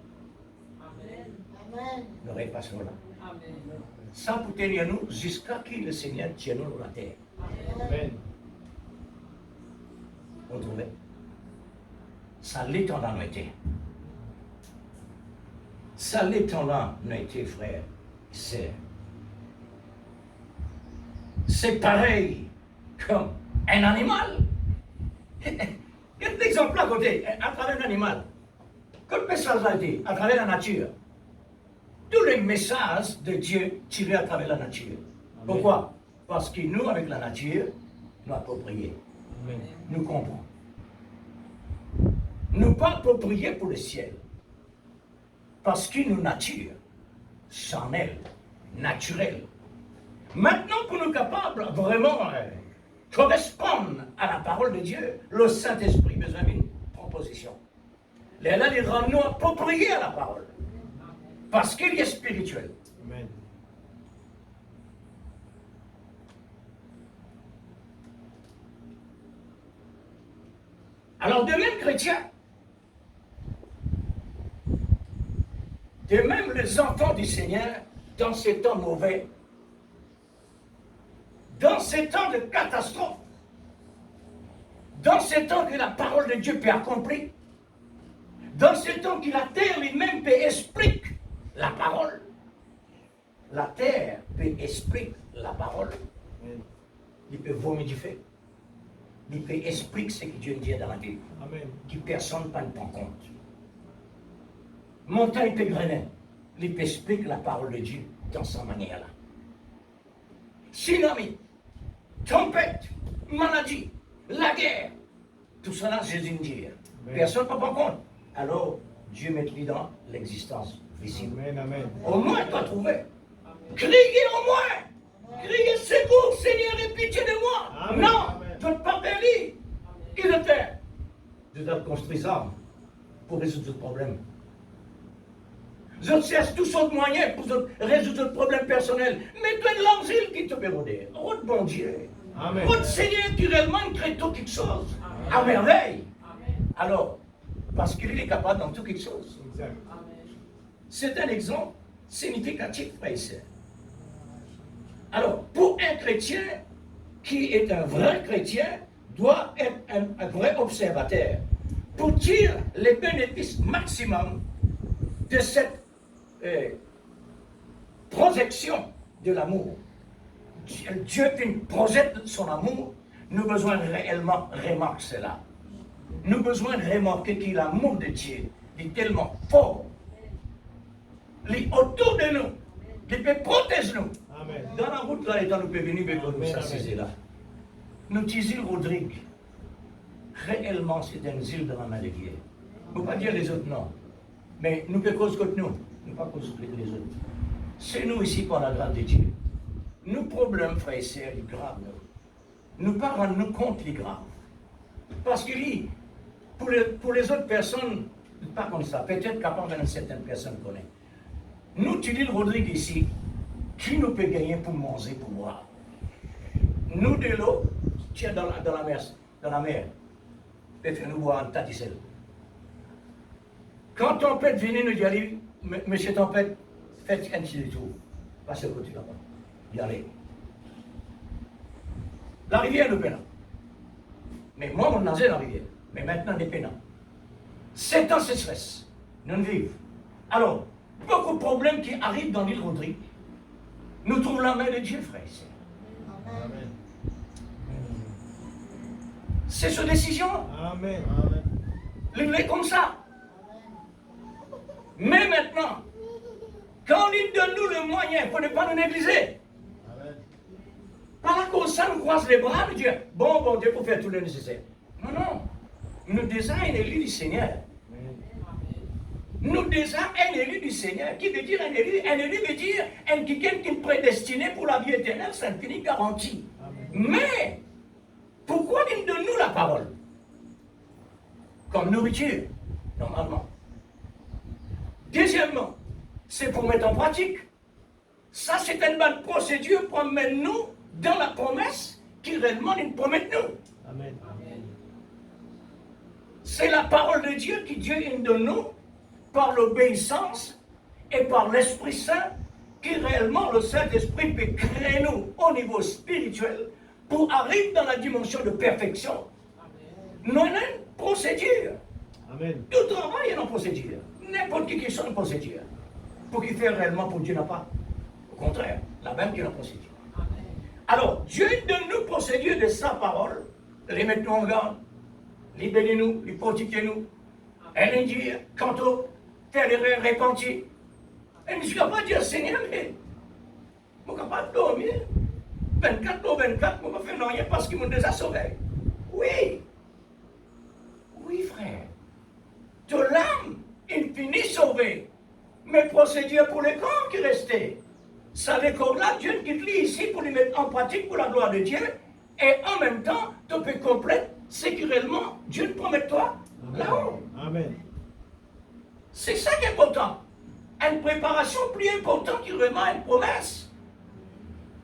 Amen. Nous repassons là. Sans pour tenir nous jusqu'à ce que le Seigneur tienne nous la terre. Amen. Vous trouvez? Ça l'étend dans nos été. Ça l'étend dans nos été, frère. C'est pareil comme un animal. Quel exemple à côté, à travers un animal? Quel message a été à travers la nature? Tous les messages de Dieu tirés à travers la nature. Amen. Pourquoi? Parce que nous, avec la nature, nous approprions. Amen. Nous comprenons. Nous pas appropriés pour le ciel. Parce que nous, nature, charnelle, naturelle. Maintenant, pour nous capables vraiment correspondre à la parole de Dieu, le Saint-Esprit a besoin d'une proposition. Là, il rend nous appropriés à la parole. Parce qu'il est spirituel. Amen. Alors, de même chrétien, de même les enfants du Seigneur, dans ces temps mauvais, dans ces temps de catastrophe, dans ces temps que la parole de Dieu peut accomplir, dans ces temps que la terre lui-même peut expliquer la parole, la terre peut expliquer la parole, il peut vomir du feu, il peut expliquer ce que Dieu dit dans la Bible, Amen. que personne ne prend compte. Montagne peut grainer, il peut expliquer la parole de Dieu dans sa manière-là. Tsunami, tempête, maladie, la guerre, tout cela, Jésus dit. Personne ne prend compte. Alors, Dieu met dans l'existence visible. Amen. Amen. Au moins, tu as trouvé. Criez au moins. Criez secours, Seigneur, aie pitié de moi. Amen. Non, Amen. tu ne peux pas périr. Qui le fait? Je dois construire ça pour résoudre ce problème. Je cherche tous autres moyens pour résoudre le problème personnel. Mais toi, l'asile qui te permet. Oh, bon Dieu. Amen. Votre Seigneur qui réellement crée tout quelque chose. À merveille. Alors, parce qu'il est capable dans tout quelque chose. Exact. C'est un exemple significatif, frère et sœur. Alors, pour un chrétien qui est un vrai chrétien, doit être un vrai observateur pour tirer les bénéfices maximum de cette projection de l'amour. Dieu qui projette son amour, nous avons besoin réellement remarquer cela. Nous avons besoin de remarquer que l'amour de Dieu est tellement fort. Il est autour de nous. Il peut protéger nous. Amen. Dans la route, là, les temps, nous pouvons venir avec nous Amen, s'assiser là. Nous disons Rodrigue, réellement, c'est un île dans la main de Dieu. On ne peut pas dire les autres non. Mais nous pouvons cause contre nous. Nous ne pouvons pas cause contre les autres. C'est nous ici pour la grâce de Dieu. Nos problèmes, frères et sœurs, ils graves. Nous ne pas rendre nous compte les graves. Parce que pour les autres personnes, pas comme ça. Peut-être capable de certaines personnes connaissent. Nous, tu dis le Rodrigue ici, qui nous peut gagner pour manger, pour boire? Nous, de l'eau, tiens dans la mer. Dans la mer. Et faire nous boire un tas de sel. Quand Tempête venait nous dire, monsieur Tempête, faites un petit détour. Passez au côté là-bas. Y aller. La rivière nous peine. Mais moi, on nageait dans la rivière. Mais maintenant, des pénants. 7 ans de sécheresse. Nous ne vivons. Alors, beaucoup de problèmes qui arrivent dans l'île Rodrigue. Nous trouvons la main de Dieu, frère. Amen. C'est sa décision. Amen. Il est comme ça. Mais maintenant, quand il donne nous le moyen pour ne pas nous négliger, par la cause ça, nous croise les bras de Dieu. Bon Dieu, pour faire tout le nécessaire. Non. Nous désignons l'île du Seigneur. nous déjà un élu du Seigneur. Qui veut dire un élu? Un élu veut dire un quelqu'un qui est prédestiné pour la vie éternelle, c'est un fini garanti. Mais, pourquoi il donne-nous la parole? Comme nourriture, normalement. Deuxièmement, c'est pour mettre en pratique. Ça, c'est une bonne procédure pour mettre nous dans la promesse qui réellement nous promet nous. Amen. C'est la parole de Dieu qui Dieu nous donne nous par l'obéissance et par l'Esprit Saint qui réellement le Saint-Esprit peut créer nous au niveau spirituel pour arriver dans la dimension de perfection. Nous avons une procédure. Amen. Tout travail est une procédure. N'importe qui soit une procédure. Pour qu'il fait réellement pour Dieu n'a pas. Au contraire, la même qui est une procédure. Alors, Dieu donne nous procédure de sa parole, les mettre nous en garde, libérer nous, les protéger nous, et nous dire, quant au tel erreur répandue, et nous ne sommes pas dire, Seigneur, mais je ne suis pas capable de dormir, 24 pour 24, je ne vais faire rien parce qu'ils m'ont déjà sauvé. Oui, oui, frère, de l'âme, il finit sauvé, mais procédure pour les corps qui restaient. Ça, les corps-là, Dieu quitte lui ici pour les mettre en pratique pour la gloire de Dieu, et en même temps, tu peux complète sécurément, Dieu te promet toi là-haut. Amen. C'est ça qui est important. Une préparation plus importante qui remet une promesse.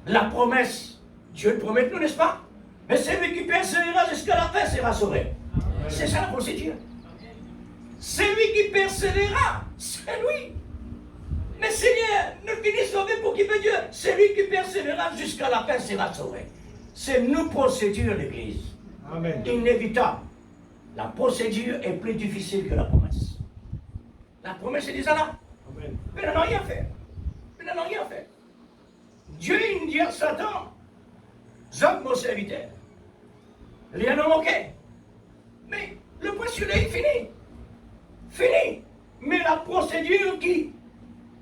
La promesse, Dieu le promet nous, n'est-ce pas? Mais celui qui persévérera jusqu'à la fin sera sauvé. C'est ça la procédure. Celui qui persévérera, c'est lui. Mais Seigneur, nous finissons sauvé pour qui veut Dieu. Celui qui persévérera jusqu'à la fin sera sauvé. C'est nous procédure, l'Église. Amen. Inévitable. La procédure est plus difficile que la promesse. La promesse est déjà là. Amen. Mais ils n'en ont rien fait. Ils n'en ont rien fait. Dieu, il dit à Satan, Job, mon serviteur, rien n'a manqué. Mais le procédure est fini. Fini. Mais la procédure qui,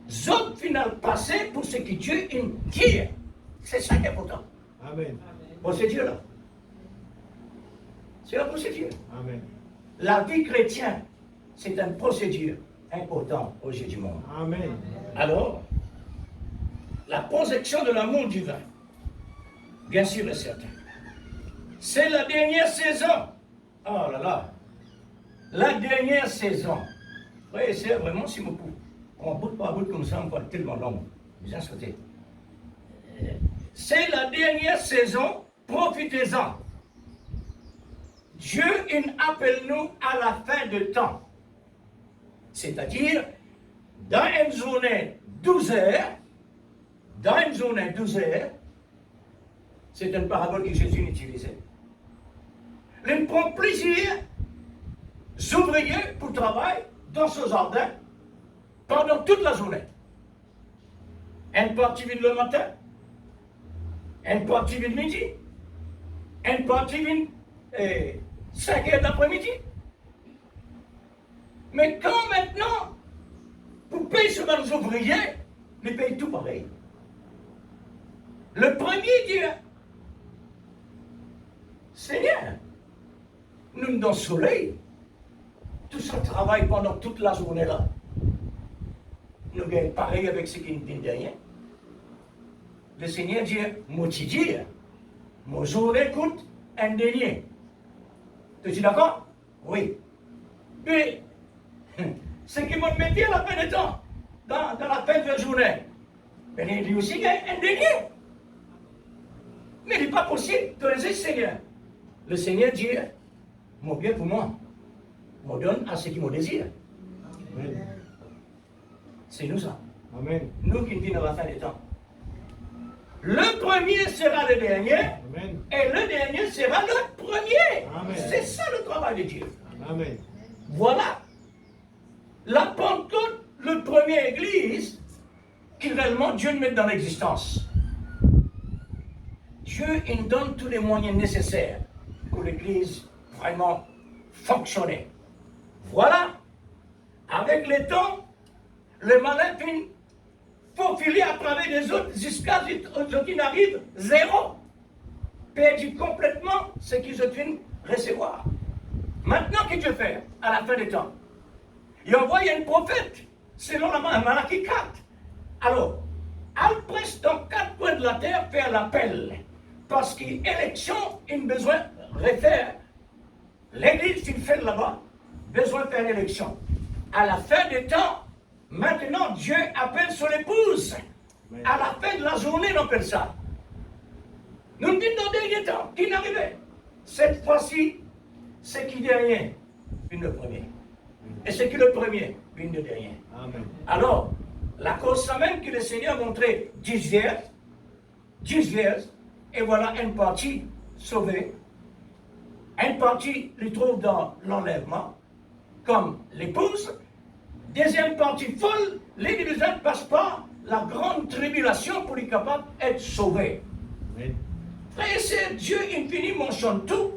Job final passé pour ce que Dieu il dit, c'est ça qui est important. Amen. Procédure là. C'est la procédure. Amen. La vie chrétienne, c'est une procédure importante aux yeux du monde. Amen. Alors, la projection de l'amour divin, bien sûr et certain, c'est la dernière saison. Oh là là, la dernière saison. Oui, c'est vraiment si beaucoup. On bout par bout comme ça, on parle tellement long. Bien sauté. C'est la dernière saison, profitez-en. Dieu il appelle nous à la fin de temps. C'est-à-dire, dans une journée 12 heures, c'est une parabole que Jésus utilisait. Il prend plusieurs ouvriers pour travailler dans ce jardin pendant toute la journée. Une partie vient le matin, une partie vient le midi, une partie vient 5 heures d'après-midi. Mais quand maintenant, pour payer sur les ouvriers, ils payent tout pareil. Le premier dit, Seigneur, nous dans le soleil, tout ça travaille pendant toute la journée là. Nous gagnons pareil avec ce qui nous dit derrière. Le Seigneur dit, moi tu dis, mon journée coûte un denier. Tu es d'accord? Oui. Mais, ce qui m'a mis à la fin de temps, dans la fin de la journée, mais lui aussi gagne un denier. Mais il n'est pas possible de laisser le Seigneur. Le Seigneur dit, mon bien pour moi, me donne à ce qui me désire. Amen. C'est nous ça. Amen. Nous qui vivons à la fin des temps. Le premier sera le dernier, Amen. et le dernier sera le premier. Amen. C'est ça le travail de Dieu. Amen. Voilà. La Pentecôte, le premier église, qui réellement Dieu met dans l'existence. Dieu il donne tous les moyens nécessaires pour l'église vraiment fonctionner. Voilà. Avec le temps, le malin finit faufiler à travers les autres jusqu'à ce qu'ils n'arrivent zéro. Perdu complètement ce qu'ils ont fini recevoir. Maintenant, qu'est-ce que Dieu fait à la fin des temps? il envoie un prophète, selon la Malachie 4. Alors, al presse dans 4 coins de la terre faire l'appel. Parce qu'élection, il a besoin de refaire. L'église qu'il fait là-bas, besoin de faire l'élection. À la fin des temps, maintenant, Dieu appelle son épouse. À la fin de la journée, on appelle ça. Nous nous disons dans le dernier temps, qui n'arrivait. Cette fois-ci, c'est qui dernier, une le premier. Et c'est qui le premier, une le dernier. Amen. Alors, la cause même que le Seigneur a montré 10 vierges, et voilà une partie sauvée. Une partie lui trouve dans l'enlèvement, comme l'épouse. Deuxième partie folle, les divisions ne passent pas la grande tribulation pour être capable d'être sauvés. Amen. Frère et sœurs, Dieu infini mentionne tout.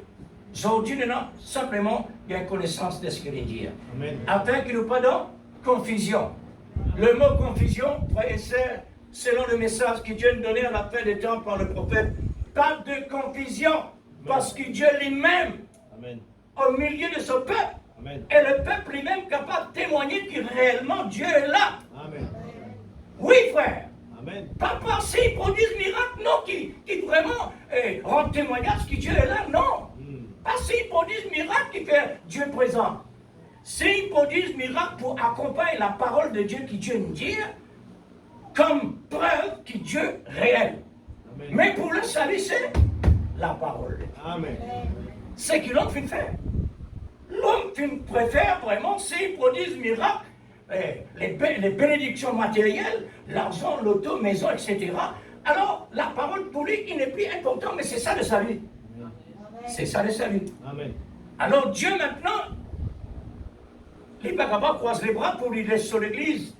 Aujourd'hui, nous avons simplement bien connaissance de ce qu'il dit. Amen. Afin qu'il n'y ait pas de confusion. Le mot confusion, frère et sœurs, selon le message que Dieu nous donnait à la fin des temps par le prophète, pas de confusion, parce que Dieu lui-même, Amen. au milieu de ce peuple, Amen. et le peuple lui-même capable de témoigner que réellement Dieu est là. Amen. Oui, frère. Amen. Pas parce qu'ils produisent miracles, non, qui vraiment rendent témoignage que Dieu est là, non. Pas s'ils produisent miracles qui fait Dieu présent. S'ils produisent miracles pour accompagner la parole de Dieu qui Dieu nous dit, comme preuve que Dieu est réel. Amen. Mais pour le salut, c'est la parole. Amen. C'est ce que l'homme fait faire. L'homme préfère vraiment, s'ils produisent miracles, les bénédictions matérielles, l'argent, l'auto, maison, etc. Alors, la parole pour lui, il n'est plus important, mais c'est ça le salut. C'est ça le salut. Amen. Alors, Dieu maintenant, les Bagabas croisent les bras pour lui laisser sur l'église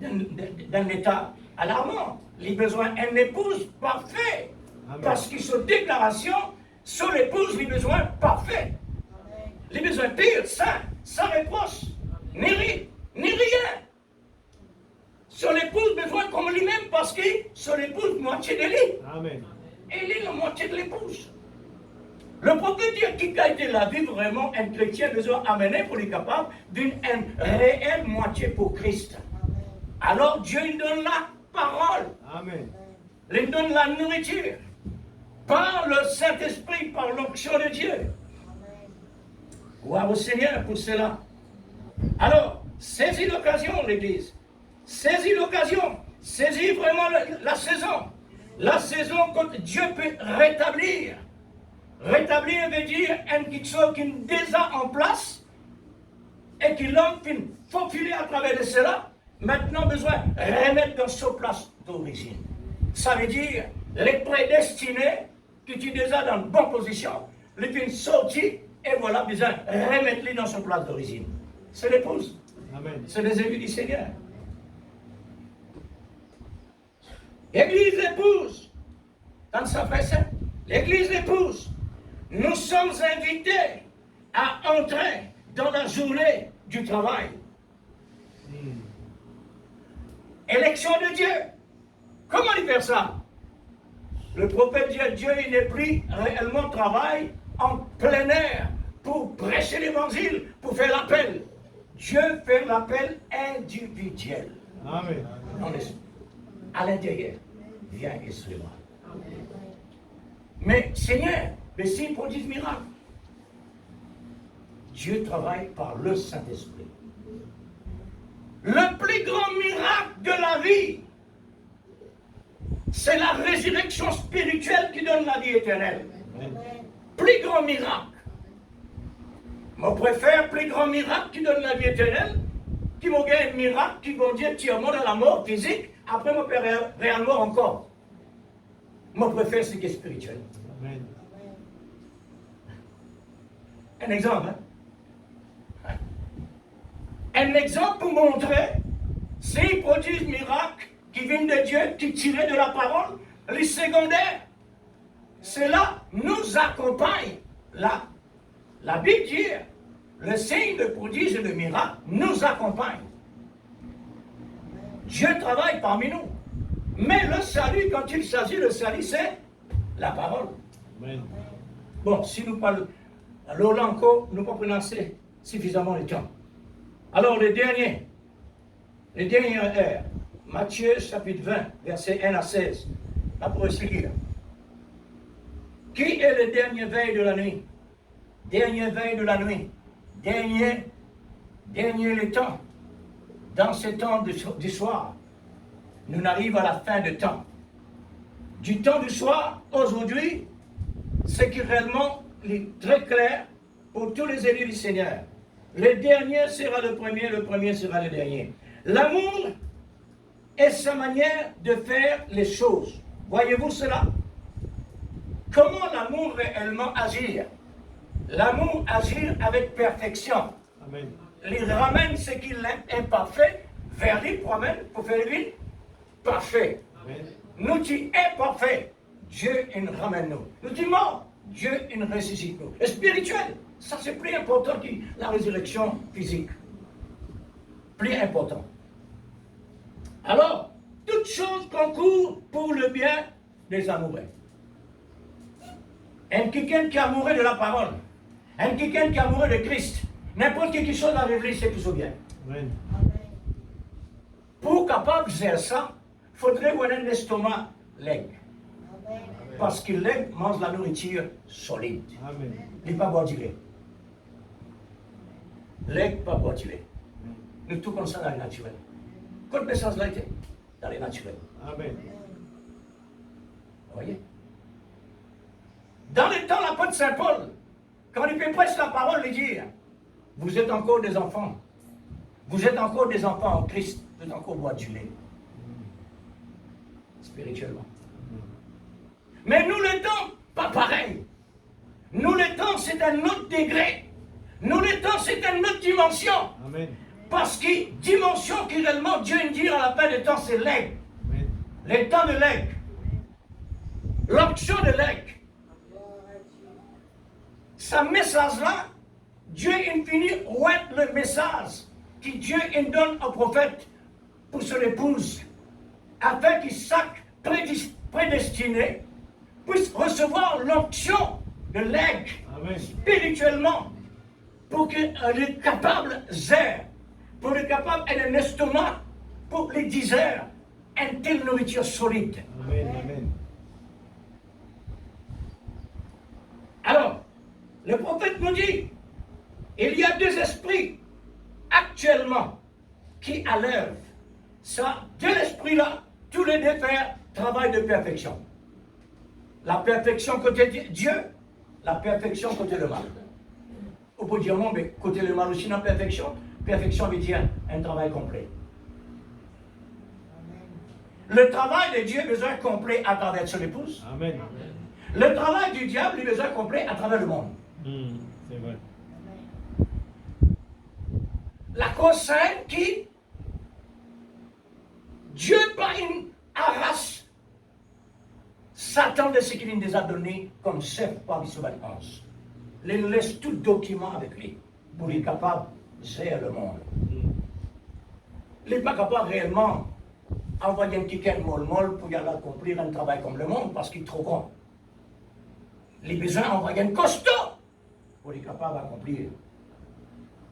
d'un état alarmant. Il a besoin d'une épouse parfaite. Amen. Parce que sur déclaration, sur l'épouse, il a besoin parfait. Il a besoin pur, saint, sans reproche, ni rien. Sur l'épouse, besoin comme lui-même, parce que sur l'épouse, moitié de lui. Amen. Et il est la moitié de l'épouse. Le prophète dit qui a été la vie vraiment, un chrétien besoin amener pour être capable d'une réelle moitié pour Christ. Alors Dieu lui donne la parole. Amen. Il lui donne la nourriture. Par le Saint-Esprit, par l'onction de Dieu. Gloire au Seigneur pour cela. Alors, saisis l'occasion, l'Église. Saisis l'occasion. Saisis vraiment la saison. La saison quand Dieu peut rétablir. Rétablir veut dire quelque chose qui est déjà en place et qui l'homme peut faufiler à travers de cela. Maintenant, besoin de remettre dans sa place d'origine. Ça veut dire les prédestinés qui sont déjà dans une bonne position, les puis sortis et voilà, besoin de remettre-les dans sa place d'origine. C'est l'épouse. Amen. C'est les élus du Seigneur. L'église épouse. Dans sa frère, l'église épouse. Nous sommes invités à entrer dans la journée du travail. Élection de Dieu. Comment il fait ça? Le prophète dit Dieu, il n'est plus réellement travail en plein air pour prêcher l'évangile, pour faire l'appel. Dieu fait l'appel individuel. Amen. À l'intérieur, viens et suis-moi. Mais Seigneur, mais s'il produit miracle, Dieu travaille par le Saint-Esprit. Le plus grand miracle de la vie, c'est la résurrection spirituelle qui donne la vie éternelle. Amen. Plus grand miracle. Moi, je préfère plus grand miracle qui donne la vie éternelle, qui m'a gagné un miracle qui va dire entièrement dans la mort physique, après moi, réellement encore. Moi, je préfère ce qui est spirituel. Amen. Un exemple, hein? Un exemple pour montrer, s'ils produisent miracles qui viennent de Dieu, qui tirent de la parole, les secondaires, cela nous accompagne. La Bible dit, le signe de prodige et de miracle nous accompagne. Dieu travaille parmi nous. Mais le salut, quand il s'agit de salut, c'est la parole. Amen. Bon, si nous parlons, alors là encore, nous ne pouvons pas prononcer suffisamment le temps. Alors, les dernières heures, Matthieu chapitre 20, versets 1 à 16. Là, pour expliquer. Qui est le dernier veille de la nuit? Dernier veille de la nuit. Dernier le temps. Dans ce temps du soir, nous arrivons à la fin du temps. Du temps du soir, aujourd'hui, ce qui réellement est très clair pour tous les élus du Seigneur. Le dernier sera le premier sera le dernier. L'amour est sa manière de faire les choses. Voyez-vous cela? Comment l'amour réellement agir? L'amour agir avec perfection. Amen. Il ramène ce qu'il est imparfait vers lui promène pour faire lui parfait. Amen. Nous qui est parfait, Dieu il nous ramène nous. Nous qui mort, Dieu il nous ressuscite nous. Le spirituel, ça c'est plus important que la résurrection physique. Plus important. Alors, toutes choses concourent pour le bien des amoureux. Un quelqu'un qui est amoureux de la parole, un quelqu'un qui est amoureux de Christ, n'importe quelque chose à révéler, c'est toujours bien. Amen. Pour capable de faire ça, il faudrait avoir un estomac leg. Parce que l'aigle mange la nourriture solide. Amen. Il n'est pas boire du lait. L'aigle pas boire du lait. Nous tout comme ça dans le naturel. Quel message là était dans le naturel. Amen. Vous voyez? Dans le temps, l'apôtre Saint Paul, quand il fait presque la parole, il dit, vous êtes encore des enfants. Vous êtes encore des enfants en Christ. Vous êtes encore boire du lait. Spirituellement. Mais nous, le temps, pas pareil. Nous, le temps, c'est un autre degré. Nous, le temps, c'est une autre dimension. Amen. Parce que dimension qui réellement, Dieu nous dit à la fin du temps, c'est l'aigle. Amen. Le temps de l'aigle. L'onction de l'aigle. Ce message-là, Dieu il finit ouais le message que Dieu il donne au prophète pour son épouse, afin que chaque prédestiné puisse recevoir l'onction de l'aigle Amen. spirituellement, pour qu'elle est capable d'ère, pour être capable d'un estomac, pour les 10 heures, une telle nourriture solide. Amen. Amen. Alors, le prophète nous dit, il y a deux esprits actuellement qui à l'œuvre. Ça, de l'esprit-là, tous les deux faire travail de perfection. La perfection côté Dieu, la perfection côté le mal. On peut dire non, mais côté le mal aussi, la perfection. Perfection veut dire un travail complet. Le travail de Dieu est besoin complet à travers son épouse. Amen. Le travail du diable est besoin complet à travers le monde. C'est vrai. La cause sainte qui, Dieu par une arrache Satan de ce qu'il nous a donné comme chef parmi ses vacances. Il laisse tout document avec lui pour être capable de gérer le monde. Il n'est pas capable réellement d'envoyer un quelqu'un molle pour y aller accomplir un travail comme le monde parce qu'il est trop grand. Il a besoin d'envoyer un costaud pour être capable d'accomplir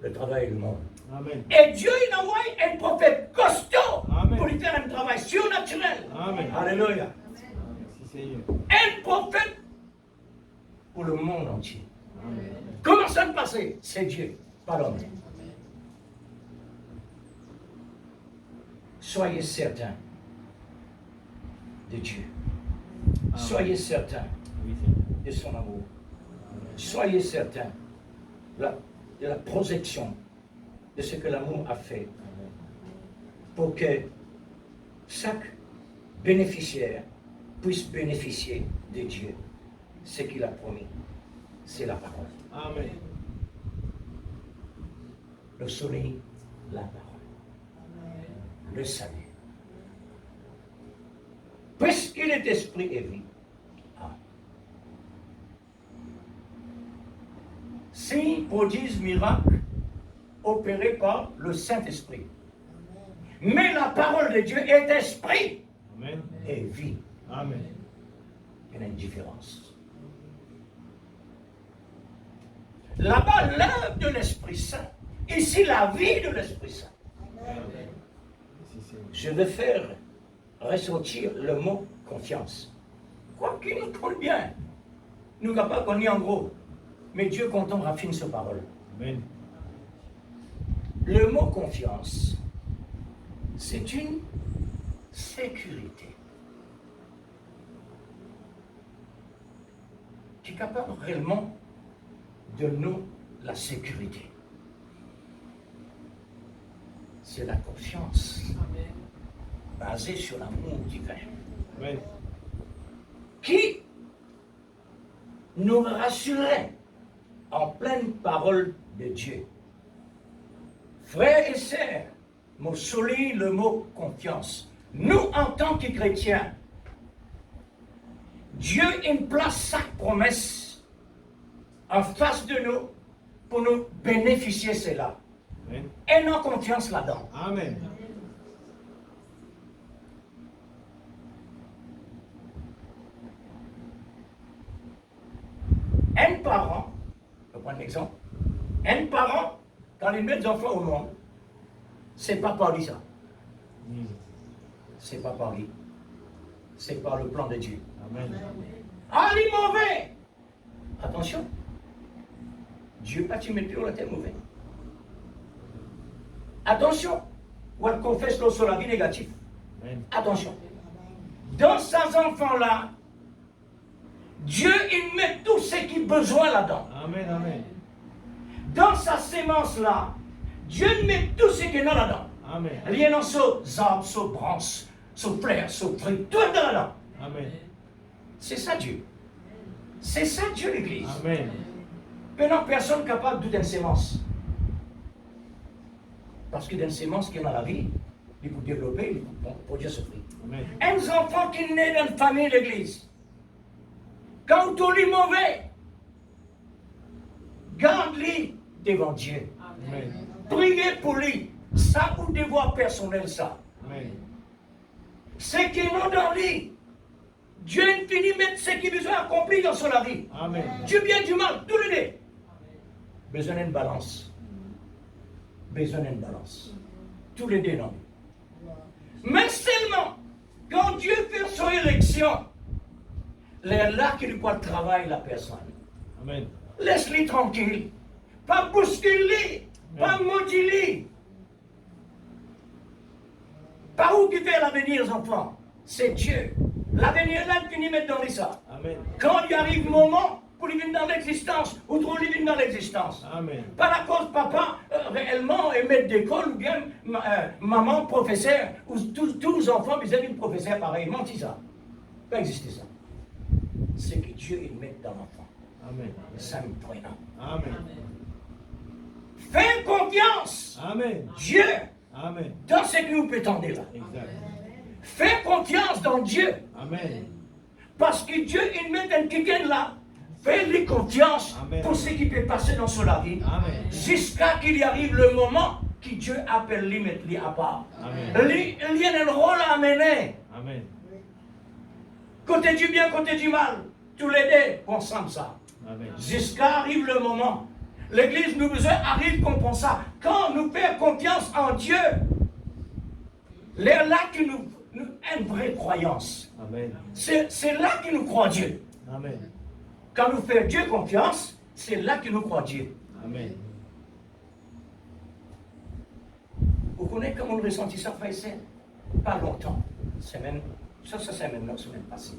le travail du monde. Amen. Et Dieu, il envoie un prophète costaud Amen. pour lui faire un travail surnaturel. Amen. Alléluia. Merci Seigneur. Un prophète pour le monde entier. Amen. Comment ça se passe? C'est Dieu, pas l'homme. Soyez certains de Dieu. Soyez certains Oui, Seigneur. de son amour. Soyez certains de la projection de ce que l'amour a fait pour que chaque bénéficiaire puisse bénéficier de Dieu. Ce qu'il a promis, c'est la parole. Amen. Le soleil, la parole. Le salut. Puisqu'il est esprit et vie. Signes, prodiges, miracles opérés par le Saint-Esprit. Mais la parole de Dieu est esprit Amen. et vie. Amen. Il y a une différence. Là-bas, l'œuvre de l'Esprit Saint ici la vie de l'Esprit Saint. Je vais faire ressortir le mot confiance. Quoi qu'il nous prenne bien, nous ne sommes pas connus en gros, mais Dieu content raffine sa parole. Amen. Le mot confiance, c'est une sécurité. Tu es capable réellement de nous la sécurité. C'est la confiance basée sur l'amour divin Amen. qui nous rassurait en pleine parole de Dieu. Frères et sœurs, me souligne le mot confiance. Nous, en tant que chrétiens, Dieu il place sa promesse en face de nous pour nous bénéficier de cela. Amen. Et nos confiance là-dedans. Amen. Un parent, je vais prendre un exemple, un parent, quand il met des enfants au monde, c'est pas par lui ça. C'est pas par lui. C'est par le plan de Dieu. Amen. Ah, il est mauvais. Attention. Dieu pas tu mets plus la tête mauvais. Attention. Ou elle confesse sur la vie négative. Amen. Attention. Dans ces enfants-là, Dieu, il met tout ce qu'il a besoin là-dedans. Amen. Amen. Dans sa sémence-là, Dieu met tout ce qu'il y a là-dedans. Amen. Rien dans ce arbres, ce branche, ce fleur, ce fruit, tout est là-dedans. Amen. C'est ça Dieu. C'est ça Dieu l'Église. Amen. Maintenant, personne n'est capable d'une sémence. Parce que d'une sémence qui est dans la vie, il faut développer, il faut produire ce fruit. Amen. Un enfant qui naît dans une famille d'église, quand tout est mauvais, garde-le devant Dieu. Amen. Priez pour lui. Ça, ou devoir personnel, ça. Amen. Ce qui est non dans lui, Dieu finit de mettre ce qui est besoin accompli dans son vie. Amen. Du bien, du mal, tous les deux. Besoin d'une balance. Besoin d'une balance. Tous les deux, non. Mais seulement, quand Dieu fait son élection, les là qui doit travailler la personne. Amen. Laisse-les tranquille. Pas bousculer, pas moduler. Par où qui fait l'avenir, les enfants? C'est Dieu. L'avenir, là, il finit de mettre dans les ça. Amen. Quand il arrive le moment pour il vient dans l'existence, ou trop il vient dans l'existence. Amen. Pas la cause papa, réellement, est maître d'école, ou bien maman, professeur, ou tous les enfants, ils ont une professeur pareil. Menti ça. Pas exister ça. C'est que Dieu, il met dans l'enfant. Amen. Ça me prénom. Amen. Fais confiance, Amen. Dieu, Amen. dans ce que vous prétendez là. Exact. Fais confiance dans Dieu. Amen. Parce que Dieu, il met un quelqu'un là. Fais-lui confiance Amen. pour ce qui peut passer dans son vie. Amen. Jusqu'à qu'il y arrive le moment que Dieu appelle lui, mettre lui à part. Amen. Il y a un rôle à mener. Amen. Côté du bien, côté du mal. Tous les deux, ensemble ça. Amen. Jusqu'à arrive le moment. L'église, nous besoin arrive comprendre ça. Quand nous faisons confiance en Dieu, c'est là que nous une vraie croyance. Amen. C'est là que nous croyons Dieu. Amen. Quand nous faisons Dieu confiance, c'est là que nous croyons Dieu. Amen. Vous connaissez comment on ressentit ça, frère et sœur? Pas longtemps. Semaine, ça c'est même la semaine passée.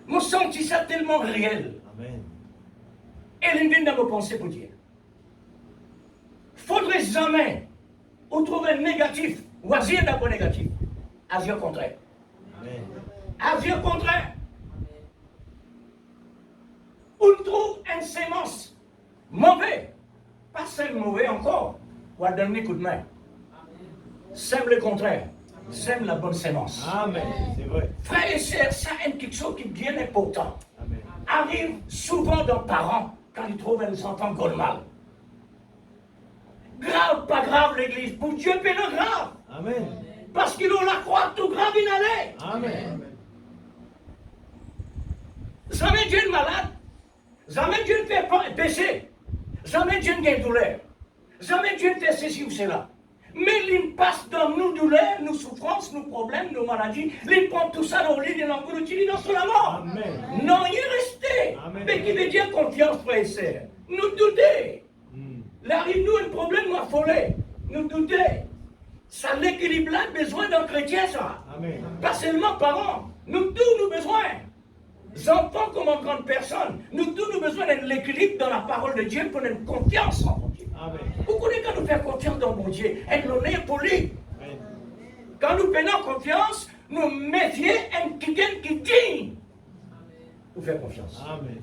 Moi, senti ça tellement réel. Amen. Et il vient dans mes pensées pour dire. Faudrait jamais trouver un négatif ou agir d'un point négatif. Agir au contraire. Amen. Agir au contraire. On trouve une sémence mauvais. Pas celle mauvais encore. Ou à donner un coup de main. Sème le contraire. Sème la bonne sémence. Amen. C'est vrai. Frères et sœurs, ça est quelque chose qui est bien important. Amen. Arrive souvent dans parents quand ils trouvent un enfant mal. Grave, pas grave l'église. Pour Dieu, pénal grave. Amen. Parce qu'il a la croix, tout grave il allait. Amen. Jamais Dieu est malade. Jamais Dieu ne fait pas péché. Jamais Dieu ne gagne douleur. Jamais Dieu n'était ceci ou cela. Mais il passe dans nos douleurs, nos souffrances, nos problèmes, nos maladies. Il prend tout ça dans l'île et l'utilise dans son amour. Amen. Non, il est resté. Amen. Mais qui veut dire confiance, frère et sœur. Nous douter. Là, arrive-nous un problème, nous affolé. Nous douter. Ça l'équilibre là, besoin d'un chrétien, ça. Amen. Pas seulement parents. Nous tous, nous besoin. Enfants comme en grande personne. Nous tous, nous besoin de l'équilibre dans la parole de Dieu pour une confiance en Dieu. Amen. Vous connaissez quand nous faisons confiance dans mon Dieu, être l'honneur pour lui. Amen. Quand nous prenons confiance, nous méfions un quelqu'un qui digne. Nous faisons confiance. Amen.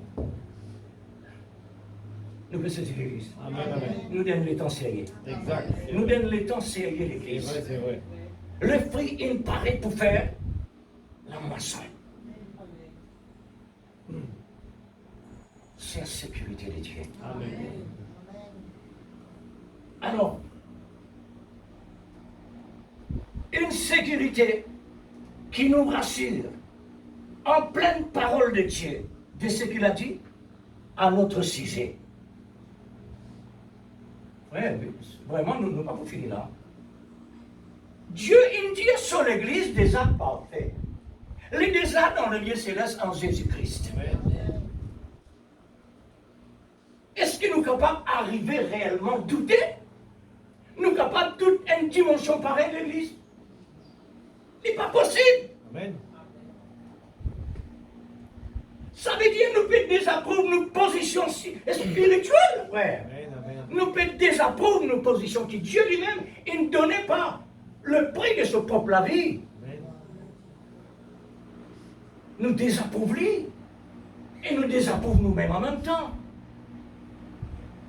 Nous faisons cette l'église. Amen. Amen. Nous donnons les temps sérieux. Exact. Nous donnons les temps sérieux C'est l'église. vrai, c'est vrai. Le fruit, il me paraît pour faire la moisson. C'est la sécurité de Dieu. Amen. Alors, une sécurité qui nous rassure en pleine parole de Dieu, de ce qu'il a dit à notre sujet. Ouais, vraiment, nous n'avons pas fini là. Dieu, il dit sur l'Église des actes parfaits. Les des actes dans le lieu céleste en Jésus-Christ. Amen. Est-ce que nous sommes capables d'arriver réellement à douter? Nous sommes capables de toute une dimension pareille de l'Église? Ce n'est pas possible. Amen. Ça veut dire que nous pouvons désapprouver nos positions spirituelles. Ouais. Amen. Amen. Nous pouvons désapprouver nos positions qui Dieu lui-même, il ne donnait pas le prix de ce peuple la vie. Amen. Nous désapprouvons lui. Et nous désapprouvons nous-mêmes en même temps.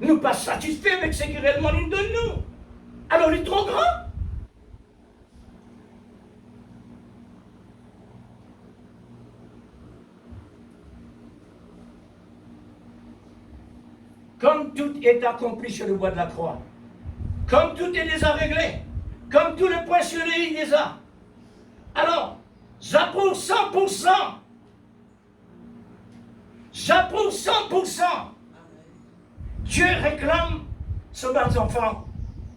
Nous pas satisfaits avec ce qu'il réellement nous donne nous. Alors il est trop grand. Comme tout est accompli sur le bois de la croix, comme tout est déjà réglé, comme tout le point sur les i déjà. Alors, j'approuve 100%. J'approuve 100%. Dieu réclame sur mes enfants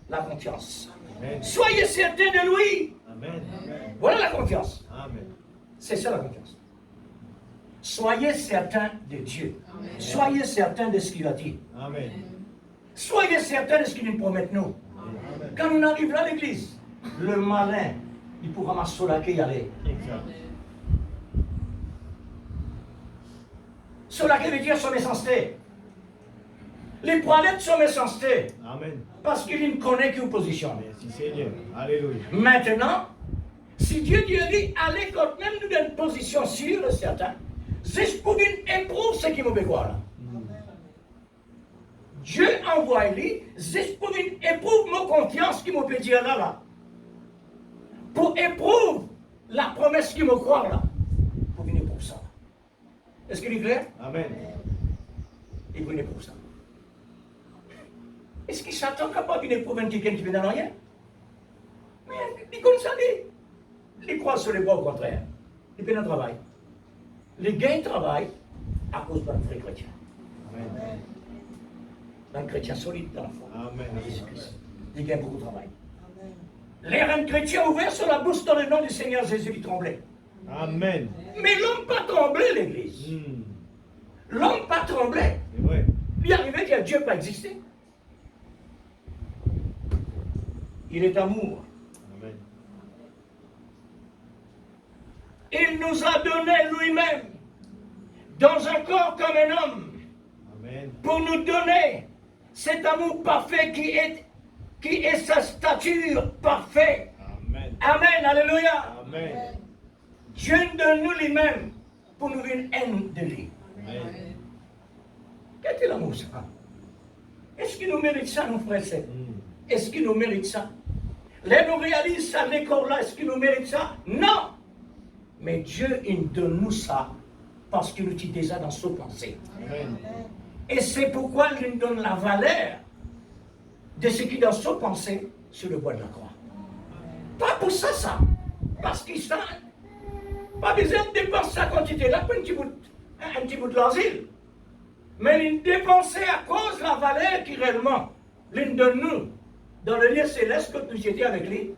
la confiance. Amen. Soyez certains de lui. Amen. Voilà la confiance. Amen. C'est ça la confiance. Soyez certains de Dieu. Soyez certains de ce qu'il a dit. Amen. Soyez certains de ce qu'il nous promet nous. Amen. Quand on arrive là à l'église, le malin, il pourra m'assolaquer y aller. Exact. Solaquer veut dire son méchanceté. Les poilettes sont méchanceté. Amen. Parce qu'il ne connaît qu'une position. Merci Seigneur. Alléluia. Maintenant, si Dieu dit, allez quand même nous dans une position sûre, certaine, juste pour qu'il éprouve ce qui me fait quoi là. Dieu envoie lui, juste pour qu'il éprouve ma confiance qui me fait dire là. Pour éprouve la promesse qui me croit là. Pour qu'il éprouve ça. Est-ce qu'il est clair? Amen. Il veut éprouve ça. Est-ce qu'il s'attend pas qu'il éprouve un quelqu'un qui vient dans rien? Mais il comme ça dit. Il croit sur les bras au contraire. Il fait un travail. Les gains travaillent à cause d'un vrai chrétien. Amen. D'un chrétien solide dans la foi. Amen. Jésus-Christ. Il gagne beaucoup de travail. L'air un chrétien ouvert sur la bouche dans le nom du Seigneur Jésus, il tremblait. Amen. Mais l'homme pas tremblé, l'église. L'homme pas tremblé. C'est vrai. Il arrivait que Dieu pas existé. Il est amour. Amen. Il nous a donné lui-même dans un corps comme un homme Amen. pour nous donner cet amour parfait qui est sa stature parfaite. Amen. Amen, alléluia. Amen. Dieu nous donne nous lui-même pour nous une haine de lui. Amen. Qu'est-ce que l'amour ça? Est-ce qu'il nous mérite ça, nos frères et sœurs? Est-ce qu'il nous mérite ça? Là, nous réalisons ça, les corps-là, est-ce qu'il nous mérite ça? Non! Mais Dieu, il donne nous ça parce qu'il nous dit déjà dans son pensée. Amen. Et c'est pourquoi il nous donne la valeur de ce qui est dans son pensée sur le bois de la croix. Pas pour ça, ça. Parce qu'il s'en... Pas besoin de dépenser sa quantité là pour un petit bout de l'asile. Mais il dépensait à cause de la valeur qui réellement l'une de nous, dans le lieu céleste, quand nous étions avec lui,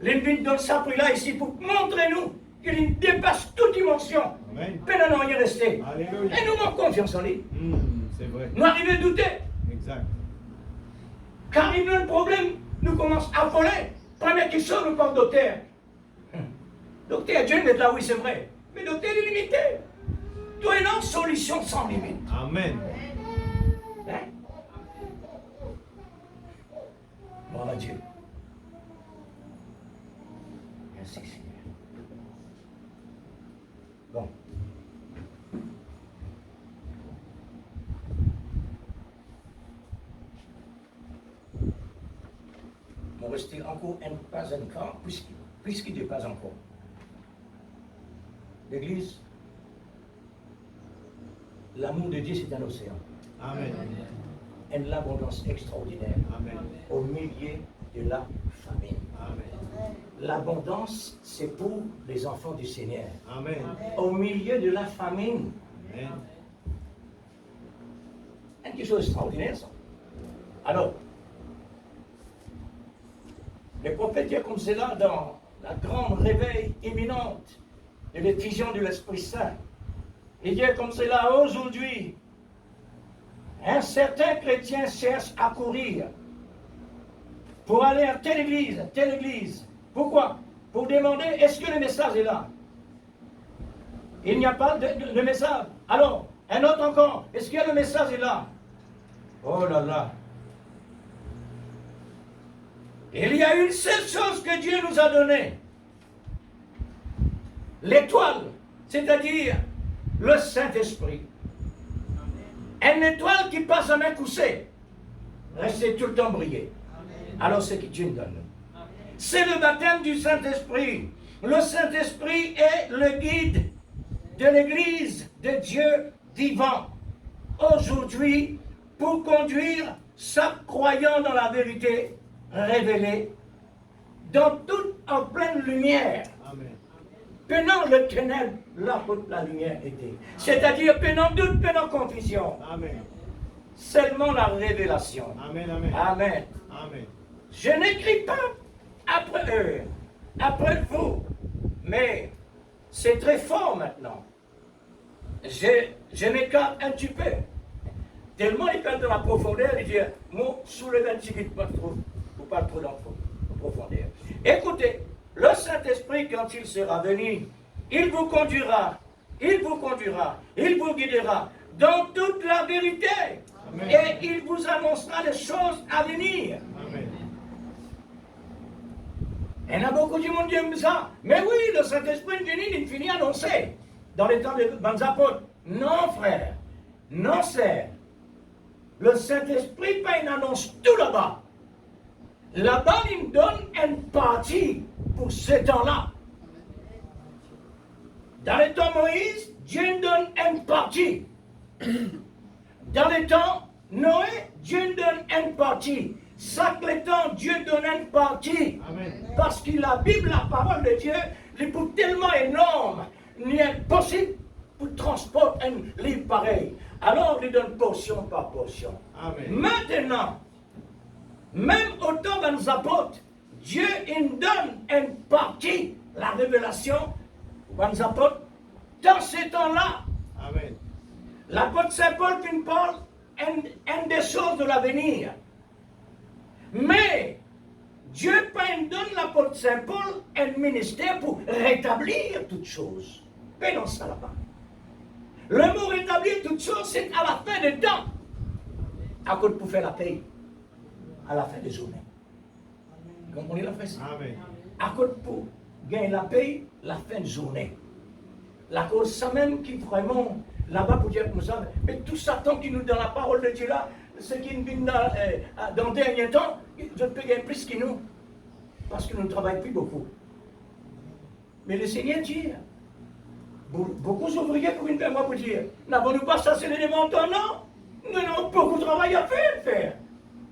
l'une donne sa prix là ici pour montrer nous qu'il dépasse toute dimension. Amen. Peine à rien rester. Alléluia. Et nous manquons confiance en lui. C'est vrai. Nous arrivons à douter. Exact. Car il y a un problème, nous commençons à voler. Première question, nous parlons docteur. Docteur, Dieu est là, oui, c'est vrai. Mais docteur est limité. Toi, une solution sans limite. Amen. Hein? Gloire à Dieu. Merci, Seigneur. Bon. On reste encore pas encore, puisqu'il n'est pas encore. L'Église, l'amour de Dieu, c'est un océan. Amen. Une abondance extraordinaire Amen. au milieu de la famine. Amen. L'abondance, c'est pour les enfants du Seigneur. Amen. Au milieu de la famine, Amen. quelque chose d'extraordinaire, ça. Alors, les prophètes disent comme cela dans la grande réveil imminente de l'effusion de l'Esprit Saint. Il dit comme cela aujourd'hui. Un certain chrétien cherche à courir pour aller à telle église, telle église. Pourquoi? Pour demander, est-ce que le message est là? Il n'y a pas de message. Alors, un autre encore, est-ce que le message est là? Oh là là. Il y a une seule chose que Dieu nous a donnée. L'étoile, c'est-à-dire le Saint-Esprit. Une étoile qui passe à main coussée. Restez tout le temps briller. Alors c'est que Dieu nous donne. C'est le baptême du Saint-Esprit. Le Saint-Esprit est le guide de l'Église de Dieu vivant. Aujourd'hui, pour conduire chaque croyant dans la vérité révélée, dans toute en pleine lumière. Amen. Pendant le ténèbre, là où la lumière était. C'est-à-dire pendant doute, pendant confusion. Amen. Seulement la révélation. Amen. Amen. Amen. Amen. Je n'écris pas après eux, après vous, mais c'est très fort maintenant. Je m'écarte un petit peu. Tellement il parle de la profondeur, il dit, moi, sous le 28, pas trop, ou pas trop dans la profondeur. Écoutez, le Saint-Esprit, quand il sera venu, il vous conduira, il vous conduira, il vous guidera dans toute la vérité. Amen. Et il vous annoncera les choses à venir. Amen. Il y en a beaucoup de monde qui aime ça. Mais oui, le Saint-Esprit il finit annoncé dans les temps des bonnes apôtres. Non, frère. Non, sœur. Le Saint-Esprit, pas une annonce tout là-bas. Là-bas, il me donne une partie pour ce temps-là. Dans les temps Moïse, Dieu donne une partie. Dans les temps Noé, Dieu donne une partie. Chaque temps, Dieu donne une partie. Amen. Parce que la Bible, la parole de Dieu, est pour tellement énorme, il n'est impossible pour transporter un livre pareil. Alors, il donne portion par portion. Amen. Maintenant, même au temps de nos apôtres, Dieu il donne une partie, la révélation, aux nos apôtres, dans ces temps-là. Amen. L'apôtre Saint-Paul qui nous parle une des choses de l'avenir. Mais Dieu donne l'apôtre Saint-Paul un ministère pour rétablir toutes choses. Mais non, ça là-bas. Le mot rétablir toutes choses, c'est à la fin des temps. À cause pour faire la paix. À la fin des journées. Vous comprenez la phrase? Amen. À cause pour gagner la paix, la fin de journée. La cause, ça même qui vraiment, là-bas pour dire comme ça, mais tout Satan qui nous donne la parole de Dieu là, ce qui nous vient dans le dernier temps, je peux gagner plus que nous. Parce que nous ne travaillons plus beaucoup. Mais le Seigneur dit, beaucoup d'ouvriers pour une moi pour dire, n'avons-nous pas chassé les démons? Non. Nous avons beaucoup de travail à faire.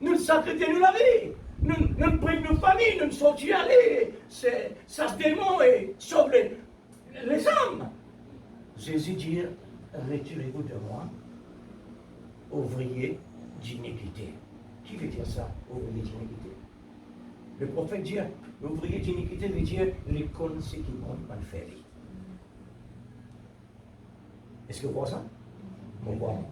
Nous sacrifions la vie. Nous prenons nos familles, nous sortons aller. Ça se démon et sauve les âmes. Jésus dit, retirez-vous de moi, ouvriers d'iniquité. Qui veut dire ça, ouvrier d'iniquité? Le prophète dit, l'ouvrier d'iniquité veut dire, les cons, c'est qui vont mal faire. Est-ce que vous voyez ça? Bon, bon.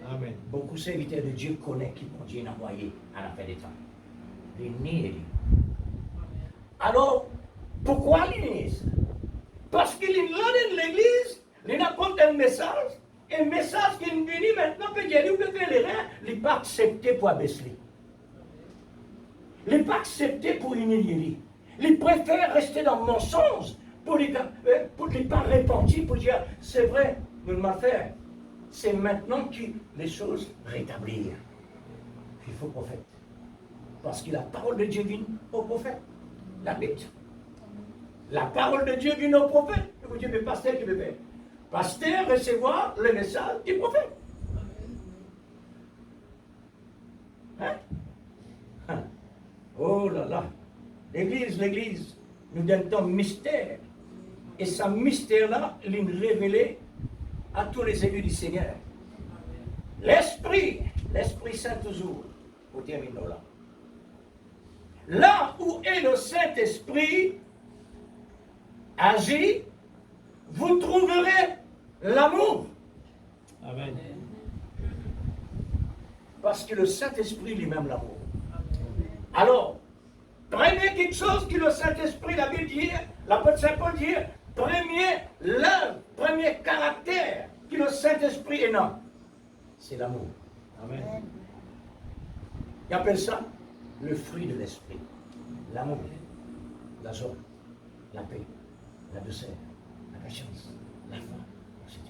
Amen. Beaucoup de serviteurs de Dieu connaissent qui vont Dieu envoyé à la fin des temps. Les nier. Alors, pourquoi les nier? Parce qu'il est là dans l'église, il apporte un message qui est venu maintenant, peut dire, vous pouvez les reins, il n'est pas accepté pour abaisser. Il n'est pas accepté pour humilier. Il préfère rester dans le mensonge pour ne pas repentir, pour dire, c'est vrai, nous le mal faire. C'est maintenant que les choses rétablir. Il faut prophète. Parce que la parole de Dieu vient au prophète. La Bible. La parole de Dieu vient au prophète. Et vous dites, mais pasteur, qui veut faire? Pasteur, recevoir le message du prophète. Hein? Oh là là. L'église, nous donne un mystère. Et ce mystère-là, il est révélé à tous les élus du Seigneur. L'Esprit Saint toujours, au terminal là. Là où est le Saint-Esprit agit, vous trouverez l'amour. Amen. Parce que le Saint-Esprit lui-même l'amour. Alors, prenez quelque chose que le Saint-Esprit, la Bible dit, l'apôtre Saint Paul dit, premier caractère que le Saint-Esprit est non, c'est l'amour. Amen. Il appelle ça le fruit de l'esprit. L'amour, la joie, la paix, la douceur, la patience, la foi, etc.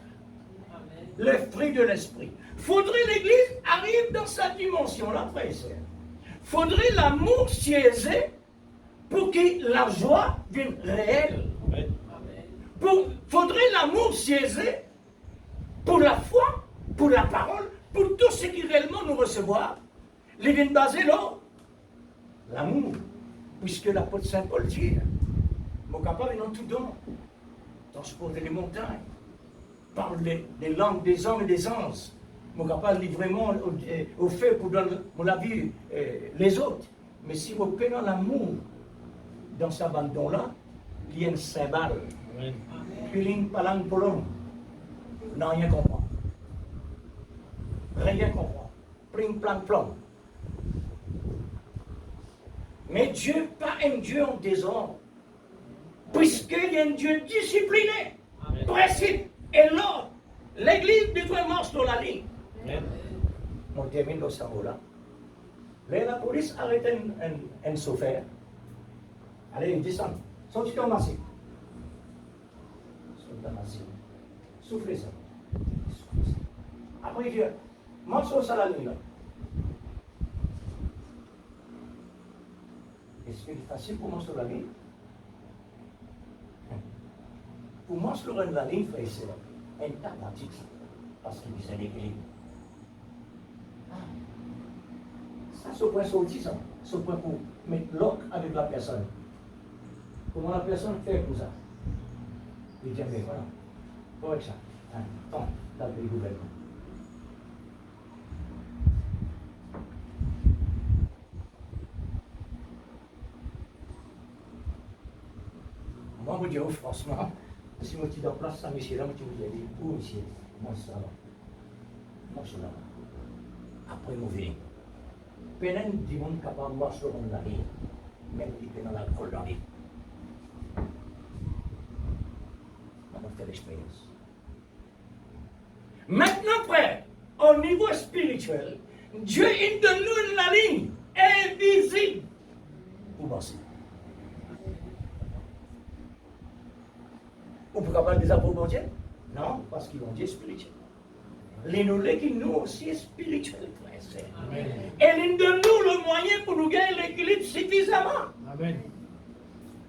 Le fruit de l'esprit. Faudrait l'Église arrive dans sa dimension-là, frère et sœur. Faudrait l'amour siéger pour que la joie devienne réelle. Amen. Faudrait l'amour siéger pour la foi, pour la parole, pour tout ce qui réellement nous recevoir. Les viennent baser là. L'amour. Puisque l'apôtre Saint Paul dit, mon capable non tout don, transporter les montagnes, parle des langues des hommes et des anges, mon capable livre vraiment au feu pour donner la vie les autres. Mais si vous prenez l'amour dans ce abandon-là, il y a une cymbale. Amen. Piling palang polong. Non, rien comprend. Rien comprend. Pling plang plong. Mais Dieu, pas un Dieu en désordre. Puisqu'il y a un Dieu discipliné, précis et l'ordre. L'église devrait marcher dans la ligne. Amen. On termine dans ce mot-là. Là, la police arrête un chauffeur. Allez, il descend. Sorti dans ma cible. Soufflez ça. Après, il dit, marche sur la ligne. Est-ce que c'est facile pour marcher sur la ligne? Pour marcher sur la ligne, frère et sœur, un tas pratique, parce qu'il y a un équilibre. Ça, c'est au point sorti, ça. C'est au point pour mettre l'autre avec la personne. Comment la personne fait pour ça? Il dit, mais voilà, pas avec ça. Attends, là, le gouvernement. Moi, je vous dis, franchement, si je suis en place, ça, monsieur, là, je vous dis, où, monsieur? Moi, ça va. Moi, je suis là. Après, je vais. Peine du monde capable de marcher dans la vie, même si il est dans l'alcool dans la vie. On va faire l'expérience. Maintenant, frère, au niveau spirituel, Dieu est de nous la ligne invisible pour penser. On peut parler des apôtres de Dieu? Non, parce qu'ils ont Dieu spirituel. Les nous qui nous aussi spirituels, frère et sœur. Et l'une de nous le moyen pour nous gagner l'équilibre suffisamment. Amen.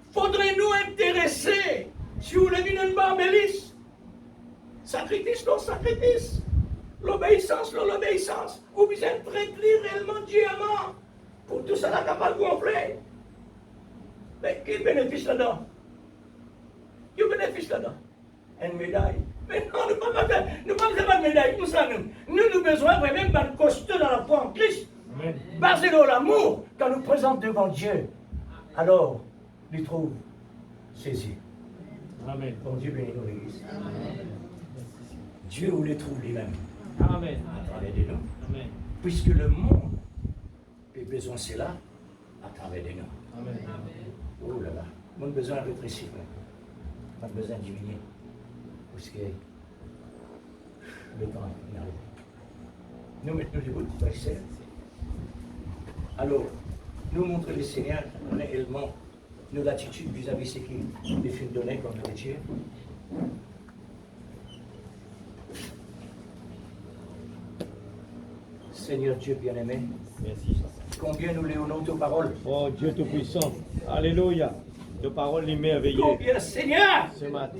Faudrait-nous intéresser sur le une barbélis? Sacrifice, non sacrifice. L'obéissance, non l'obéissance. Ou bien traiter réellement Dieu amant. Pour tout ça, la capable de gonfler. Mais quel bénéfice là-dedans? Quel bénéfice là-dedans? Une médaille. Mais non, nous ne pouvons pas de médaille. Nous avons besoin vraiment d'un costaud dans la foi en Christ. Amen. basé dans l'amour, quand nous présente devant Dieu, alors, nous trouve ses yeux. Amen. Bon Dieu bénit nos églises. Dieu les trouve lui-même Amen. à travers de nous. Amen. Puisque le monde a besoin de cela à travers de nous. Amen. Oh là là, on a besoin de rétrécir, on a besoin de diminuer. Parce que le temps est arrivé. Nous mettons les bouts, frères. Alors, nous montrons le Seigneur réellement nos attitudes vis-à-vis de ce qu'il les films donnés comme nourriture. Seigneur Dieu bien-aimé, Merci. combien nous léonons tes paroles. Oh Dieu Tout-Puissant. Alléluia. De paroles merveilleuses. Combien, Seigneur, Ce matin,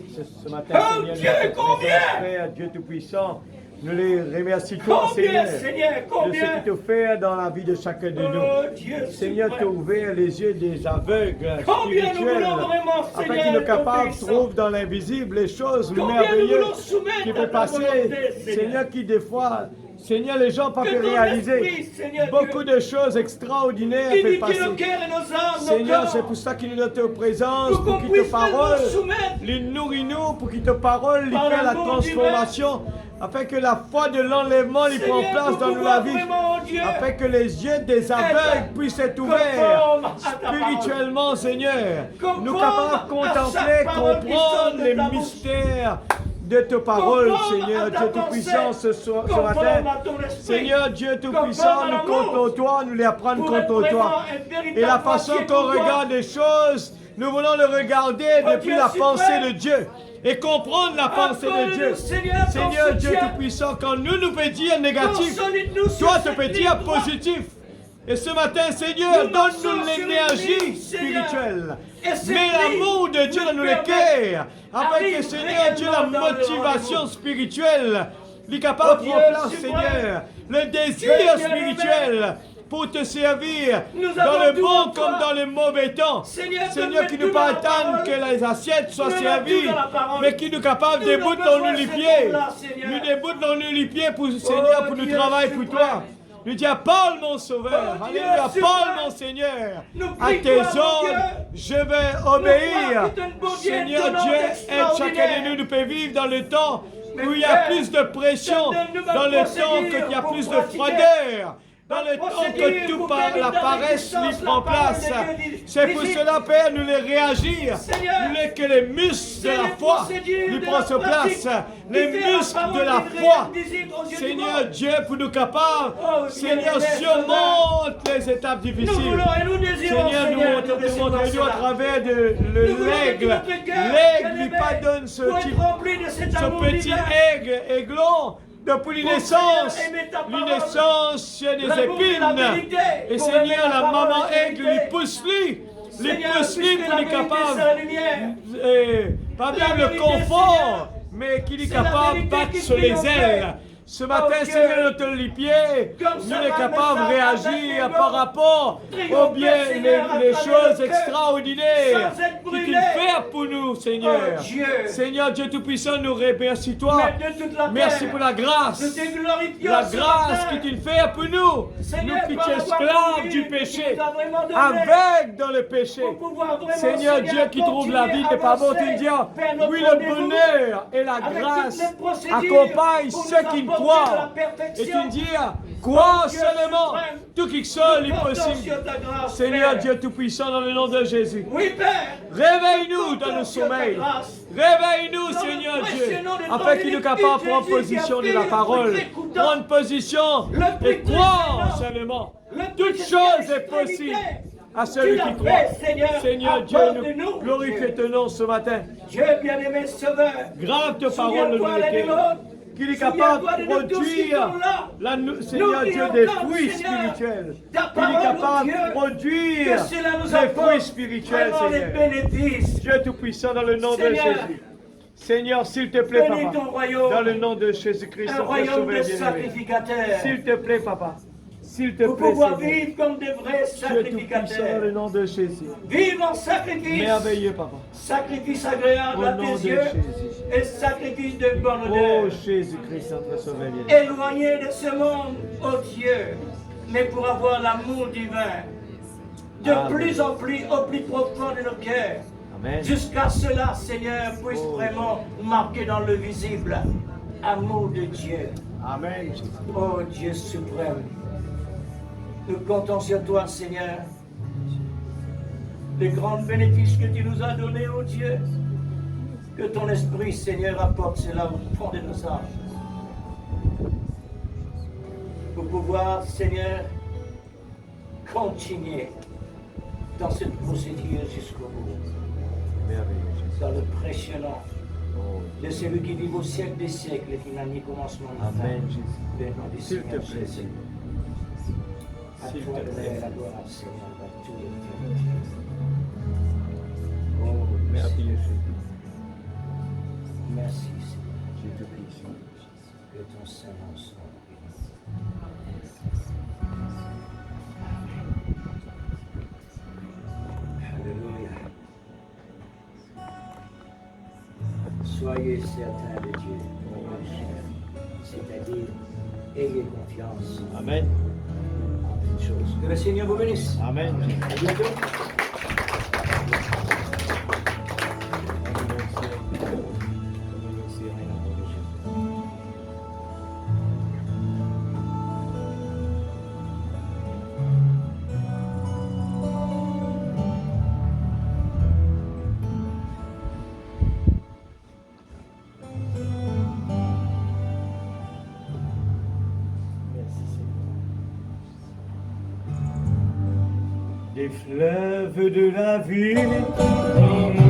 Oh, Seigneur, Dieu, nous combien? Frère, Dieu Tout-Puissant, nous les remercions, combien, Seigneur, Seigneur, de ce combien. que tu fais dans la vie de chacun de Oh nous. Dieu, Seigneur, tu as suprême. ouvert les yeux des aveugles Combien nous spirituels, voulons vraiment, afin Seigneur, qu'ils nous capables Tout-Puissant. trouvent dans l'invisible les choses Combien nous merveilleuses voulons soumettre qui à peuvent ta passer, volonté, Seigneur. Seigneur, qui des fois, Seigneur, les gens ne peuvent Que pas ton réaliser. esprit, Seigneur Beaucoup Dieu, de choses extraordinaires qui peuvent nique passer. nos cœurs et nos âmes, nos Seigneur, corps, c'est pour ça qu'il est dans ta présence, pour pour qu'on qu'il puisse te parole, nous soumettre. les nourris-nous, pour qu'il te parole, lui Par fait la l'amour transformation, afin que la foi de l'enlèvement lui prend Seigneur, place nous dans pouvons la vie, vraiment, Dieu, afin que les yeux des aveugles puissent être ouverts conforme à ta spirituellement, Seigneur. Conforme Nous capables de à contempler, chaque parole qui sort comprendre de les ta bouche. mystères de ta parole, Conforme Seigneur, à ta Dieu Tout-Puissant, pensée. ce Conforme matin. à ton esprit. Seigneur Dieu Tout-Puissant, Conforme à nous l'amour. comptons toi, nous les apprendre Pour être contre vraiment toi. un véritable Et la façon moitié qu'on pour toi. regarde les choses, nous voulons le regarder Oh depuis Dieu la suprême. pensée de Dieu et comprendre la pensée de Accorde-nous, Dieu. Seigneur, ton Seigneur Dieu soutien. Tout-Puissant, quand nous peut dire négatif, Consolide-nous sur toi tu cette peux ligne dire droite. positif. Et ce matin, Seigneur, Nous donne-nous marchons sur l'énergie une ligne, Seigneur. spirituelle. Et cette Mets ligne l'amour de Dieu dans nous nos cœurs, permet afin que, d'arriver Seigneur Dieu, la réellement dans le motivation rendez-vous. spirituelle, lui capable Oh de prendre Dieu place, suprême. Seigneur. Le désir Dieu bien-aimé. spirituel pour te servir Nous dans avons le tout bon en toi. comme dans le mauvais temps. Seigneur, Seigneur, donne-nous qui nous tout pas dans la attendre que parole. les assiettes soient Nous avons servies, tout dans la parole. mais qui nous capable Nous de avons bout dans besoin nous de les cet pieds. homme-là, Seigneur. Nous déboutons dans nous les pieds pour Seigneur, pour nous Dieu travailler pour suprême. toi. Nous dis, parle mon sauveur, Oh, Dieu alléluia, suprême. parle mon Seigneur. Nous À prions, tes mon ordres, je vais obéir. que tu es une bonne Seigneur Dieu, Dieu, aide extraordinaire. chacun de nous de peut vivre dans le temps Mais où il y a Père, plus de pression, donne-nous dans le notre temps procédure qu'il y a pour plus de pratiquer. froideur. Dans le Notre temps que procédure tout pour par gagner la dans paresse l'existence, lui la prend parole place. de Dieu dit- C'est pour visite. cela, Père, nous les réagir. Seigneur, Nous voulons que les muscles de c'est la les foi procédures lui de prennent la sur pratique place. qui Les fait la muscles parole de la des foi. vrais visibles aux yeux du Seigneur monde. Dieu, pour nous capables, Oh, Seigneur, bien-aimé, surmonte les étapes Nous difficiles. voulons et nous désirons, Seigneur, nous Seigneur, montrons de recevoir nous à cela. travers de Nous voulons que l'aigle. notre cœur, L'aigle lui bien-aimé, pardonne ce pour type, être rempli de cet ce amour petit divin. aiglon. Depuis Pour, l'inaissance, Seigneur, aimer ta parole. l'inaissance, il y a des L'amour et la épines. vérité. Et Pour Seigneur, aimer la la parole maman et la aigle, vérité. lui pousse-lui. Lui Seigneur, pousse-lui puisque pour la lui vérité, capable. c'est la lumière. Pas La bien le vérité, confort, Seigneur, mais qu'il est c'est la capable de vérité battre qui sur brille les en ailes. fait. Ce matin, Oh, Dieu. Seigneur, notre les pieds, Comme nous ça, est va capable de mettre ça dans réagir ta par rapport Triompher, aux bien, Seigneur, à les travers choses le cœur, extraordinaires sans être que tu brûlé. fais pour nous, Seigneur. Oh, Dieu. Seigneur Dieu Tout-Puissant, nous remercie toi. Mais de toute la Merci terre, pour la grâce. nous te glorifions La ce grâce matin. que tu fais pour nous. Seigneur, Nous qui par sommes avoir esclaves compris du que péché, tu nous as vraiment donné aveugles dans le péché. pour pouvoir vraiment, Seigneur Dieu qui trouve la vie n'est pas bon, tu dis, vers notre oui, le rendez-vous, bonheur et la avec grâce toutes les procédures accompagnent pour ceux nous qui apporter de croient. la Et perfection. tu dis, crois Oh, Dieu seulement, suprême, tout qui seul est nous portons possible. sur ta grâce, Seigneur Père. Dieu Tout-Puissant, dans le nom de Jésus. Oui, Père. Réveille-nous dans Portons le sur ta sommeil. grâce. Réveille-nous, Dans le Seigneur précieux Dieu, nom de ton afin qu'il nous unique capable de Fils prendre Jésus, position qui de a la pris parole. le écoutant. Prendre position Le et plus croire précieux seulement. Le Toute plus chose précieux est possible à Tu celui l'as qui fait, croit. Seigneur, Dieu, apporte-nous, nous glorifie Dieu. ton nom ce matin. Dieu bien-aimé Sauveur. Grave tes paroles dans Souviens-toi nos l'un des cœurs. nôtres. Qu'il est capable Souviens-toi de de tous ceux qui produire, sont là. Seigneur Nous Dieu, prions des comme, fruits Seigneur, spirituels. ta Qu'il est parole, capable Dieu, de produire que cela nous des apporte fruits spirituels, vraiment les Seigneur. bénéfices. Dieu Tout-Puissant, dans le nom de Seigneur, Jésus. Seigneur, s'il te plaît, bénis Papa. ton royaume. Dans le nom de Jésus-Christ, Un notre royaume Sauveur de bien-aimé. sacrificateurs. S'il te plaît, Papa. S'il te Pour plaît, pouvoir Seigneur. vivre comme des vrais Dieu Tout-Puissant, dans le sacrificateurs. nom de Jésus. Vivre en sacrifice. Merveilleux, Papa. Sacrifice agréable Au à nom tes de yeux. Jésus. Et sacrifice de bonne Oh odeur. Jésus-Christ, notre Sauveur bien-aimé. Éloigné de ce monde, oh Dieu. mais pour avoir l'amour divin de plus en plus, au plus profond de nos cœurs. Amen. Jusqu'à cela, Seigneur, puisse vraiment marquer dans le visible amour de Dieu. Amen. Oh Dieu suprême, nous comptons sur toi, Seigneur. Les grands bénéfices que tu nous as donnés, oh Dieu, que ton esprit, Seigneur, apporte cela au fond de nos âmes. Pour pouvoir, Seigneur, continuer dans cette procédure jusqu'au bout. Merveilleux, Jésus. Dans le précieux nom Oh, de celui qui vit au siècle des siècles et qui n'a ni commencement ni fin. Amen, Jésus. Le nom du S'il te Seigneur plaît, Jésus. Seigneur. À S'il toi te plaît. la gloire, Seigneur, dans toute l'éternité. Oh, Merveilleux, Jésus. merci, Seigneur. Je te prie, Seigneur. Que ton Saint-Nom soit béni. Alléluia. Soyez certains de Dieu, c'est-à-dire ayez confiance Amen. en toutes choses. Que le Seigneur vous bénisse. Amen. À bientôt. Des fleuves de la vie. Alléluia.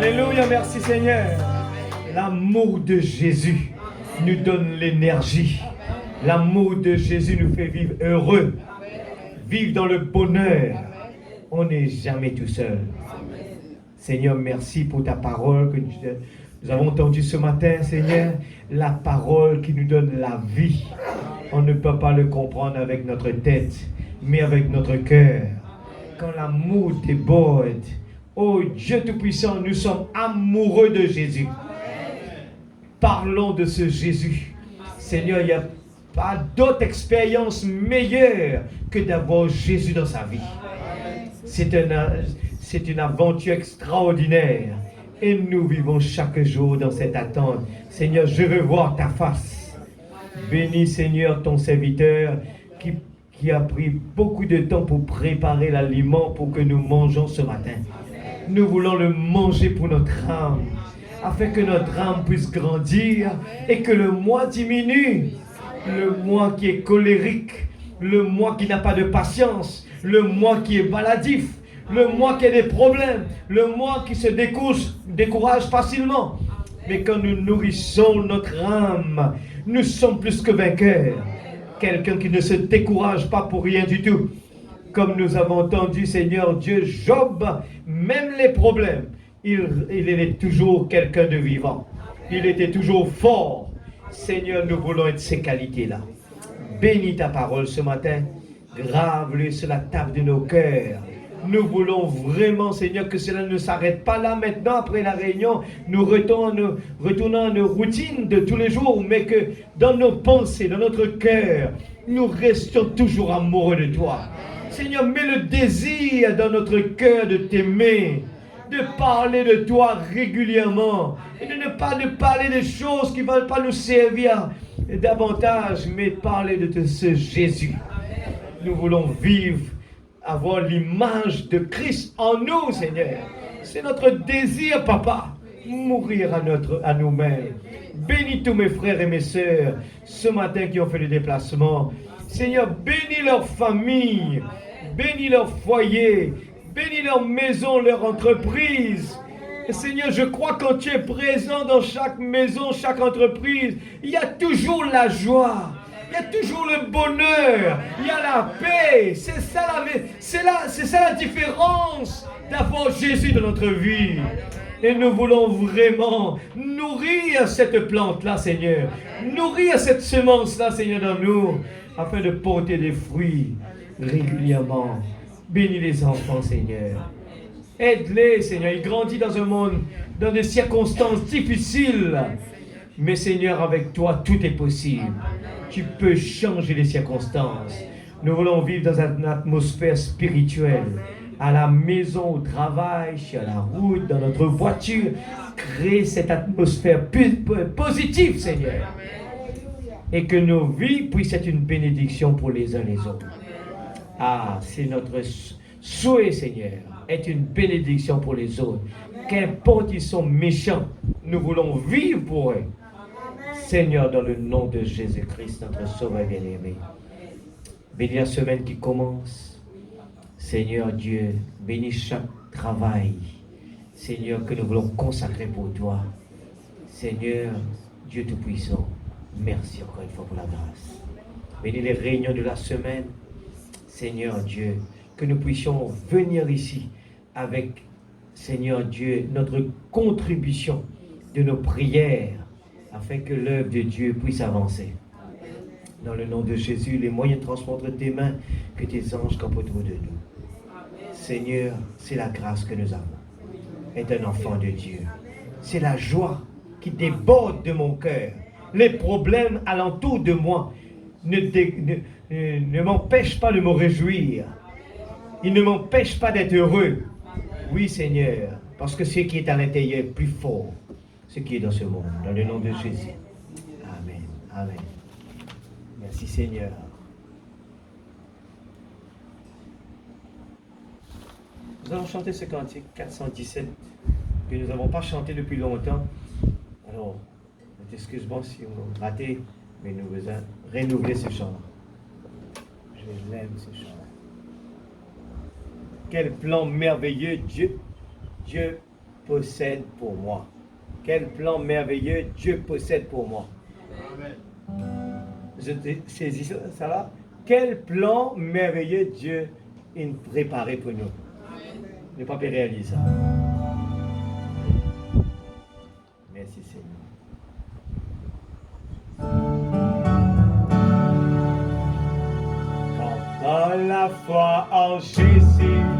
Alléluia, merci Seigneur. L'amour de Jésus nous donne l'énergie. L'amour de Jésus nous fait vivre heureux, vivre dans le bonheur. On n'est jamais tout seul. Seigneur, merci pour ta parole que nous avons entendue ce matin, Seigneur. La parole qui nous donne la vie. On ne peut pas le comprendre avec notre tête, mais avec notre cœur. Quand l'amour déborde, oh Dieu Tout-Puissant, nous sommes amoureux de Jésus. Parlons de ce Jésus. Seigneur, il n'y a pas d'autre expérience meilleure que d'avoir Jésus dans sa vie. C'est une aventure extraordinaire. Et nous vivons chaque jour dans cette attente. Seigneur, je veux voir ta face. Bénis, Seigneur, ton serviteur qui a pris beaucoup de temps pour préparer l'aliment pour que nous mangeons ce matin. Nous voulons le manger pour notre âme, afin que notre âme puisse grandir et que le moi diminue. Le moi qui est colérique, le moi qui n'a pas de patience, le moi qui est maladif, le moi qui a des problèmes, le moi qui se décourage facilement. Mais quand nous nourrissons notre âme, nous sommes plus que vainqueurs. Quelqu'un qui ne se décourage pas pour rien du tout. Comme nous avons entendu, Seigneur Dieu, Job, même les problèmes, il est toujours quelqu'un de vivant. Il était toujours fort. Seigneur, nous voulons être ces qualités-là. Bénis ta parole ce matin. Grave-le sur la table de nos cœurs. Nous voulons vraiment, Seigneur, que cela ne s'arrête pas là maintenant après la réunion. Nous retournons à nos routines de tous les jours, mais que dans nos pensées, dans notre cœur, nous restions toujours amoureux de toi. Seigneur, mets le désir dans notre cœur de t'aimer, de parler de toi régulièrement et de ne pas parler des choses qui ne vont pas nous servir davantage, mais parler de ce Jésus. Nous voulons vivre, avoir l'image de Christ en nous, Seigneur. C'est notre désir, Papa, mourir à nous-mêmes. Bénis tous mes frères et mes sœurs ce matin qui ont fait le déplacement. Seigneur, bénis leur famille, bénis leur foyer, bénis leur maison, leur entreprise. Et Seigneur, je crois que quand tu es présent dans chaque maison, chaque entreprise, il y a toujours la joie. Il y a toujours le bonheur, il y a la paix. C'est ça la différence d'avoir Jésus dans notre vie. Et nous voulons vraiment nourrir cette plante-là, Seigneur. Nourrir cette semence-là, Seigneur, dans nous, afin de porter des fruits régulièrement. Bénis les enfants, Seigneur. Aide-les, Seigneur. Ils grandissent dans un monde, dans des circonstances difficiles. Mais Seigneur, avec toi, tout est possible. Tu peux changer les circonstances. Nous voulons vivre dans une atmosphère spirituelle. À la maison, au travail, sur la route, dans notre voiture. Créer cette atmosphère positive, Seigneur. Et que nos vies puissent être une bénédiction pour les uns les autres. Ah, c'est notre souhait, Seigneur. Être une bénédiction pour les autres. Qu'importe ils sont méchants, nous voulons vivre pour eux. Seigneur, dans le nom de Jésus-Christ, notre Sauveur bien-aimé. Bénis la semaine qui commence. Seigneur Dieu, bénis chaque travail. Seigneur, que nous voulons consacrer pour toi. Seigneur, Dieu Tout-Puissant, merci encore une fois pour la grâce. Bénis les réunions de la semaine. Seigneur Dieu, que nous puissions venir ici avec, Seigneur Dieu, notre contribution de nos prières, afin que l'œuvre de Dieu puisse avancer. Dans le nom de Jésus, les moyens de transport entre tes mains, que tes anges campent autour de nous. Seigneur, c'est la grâce que nous avons. Être un enfant de Dieu. C'est la joie qui déborde de mon cœur. Les problèmes alentour de moi ne m'empêchent pas de me réjouir. Ils ne m'empêchent pas d'être heureux. Oui, Seigneur, parce que ce qui est à l'intérieur est plus fort. Ce qui est dans ce monde, dans le nom de Jésus. Amen. Amen. Merci Seigneur. Nous allons chanter ce cantique 417 que nous n'avons pas chanté depuis longtemps. Alors, excuse-moi si on a raté, mais nous allons renouveler ce chant. Je l'aime ce chant. Quel plan merveilleux Dieu possède pour moi. Quel plan merveilleux Dieu possède pour moi. Je saisis ça là. Quel plan merveilleux Dieu a préparé pour nous. Ne pas réaliser ça. Merci Seigneur. Quand dans la foi en Jésus,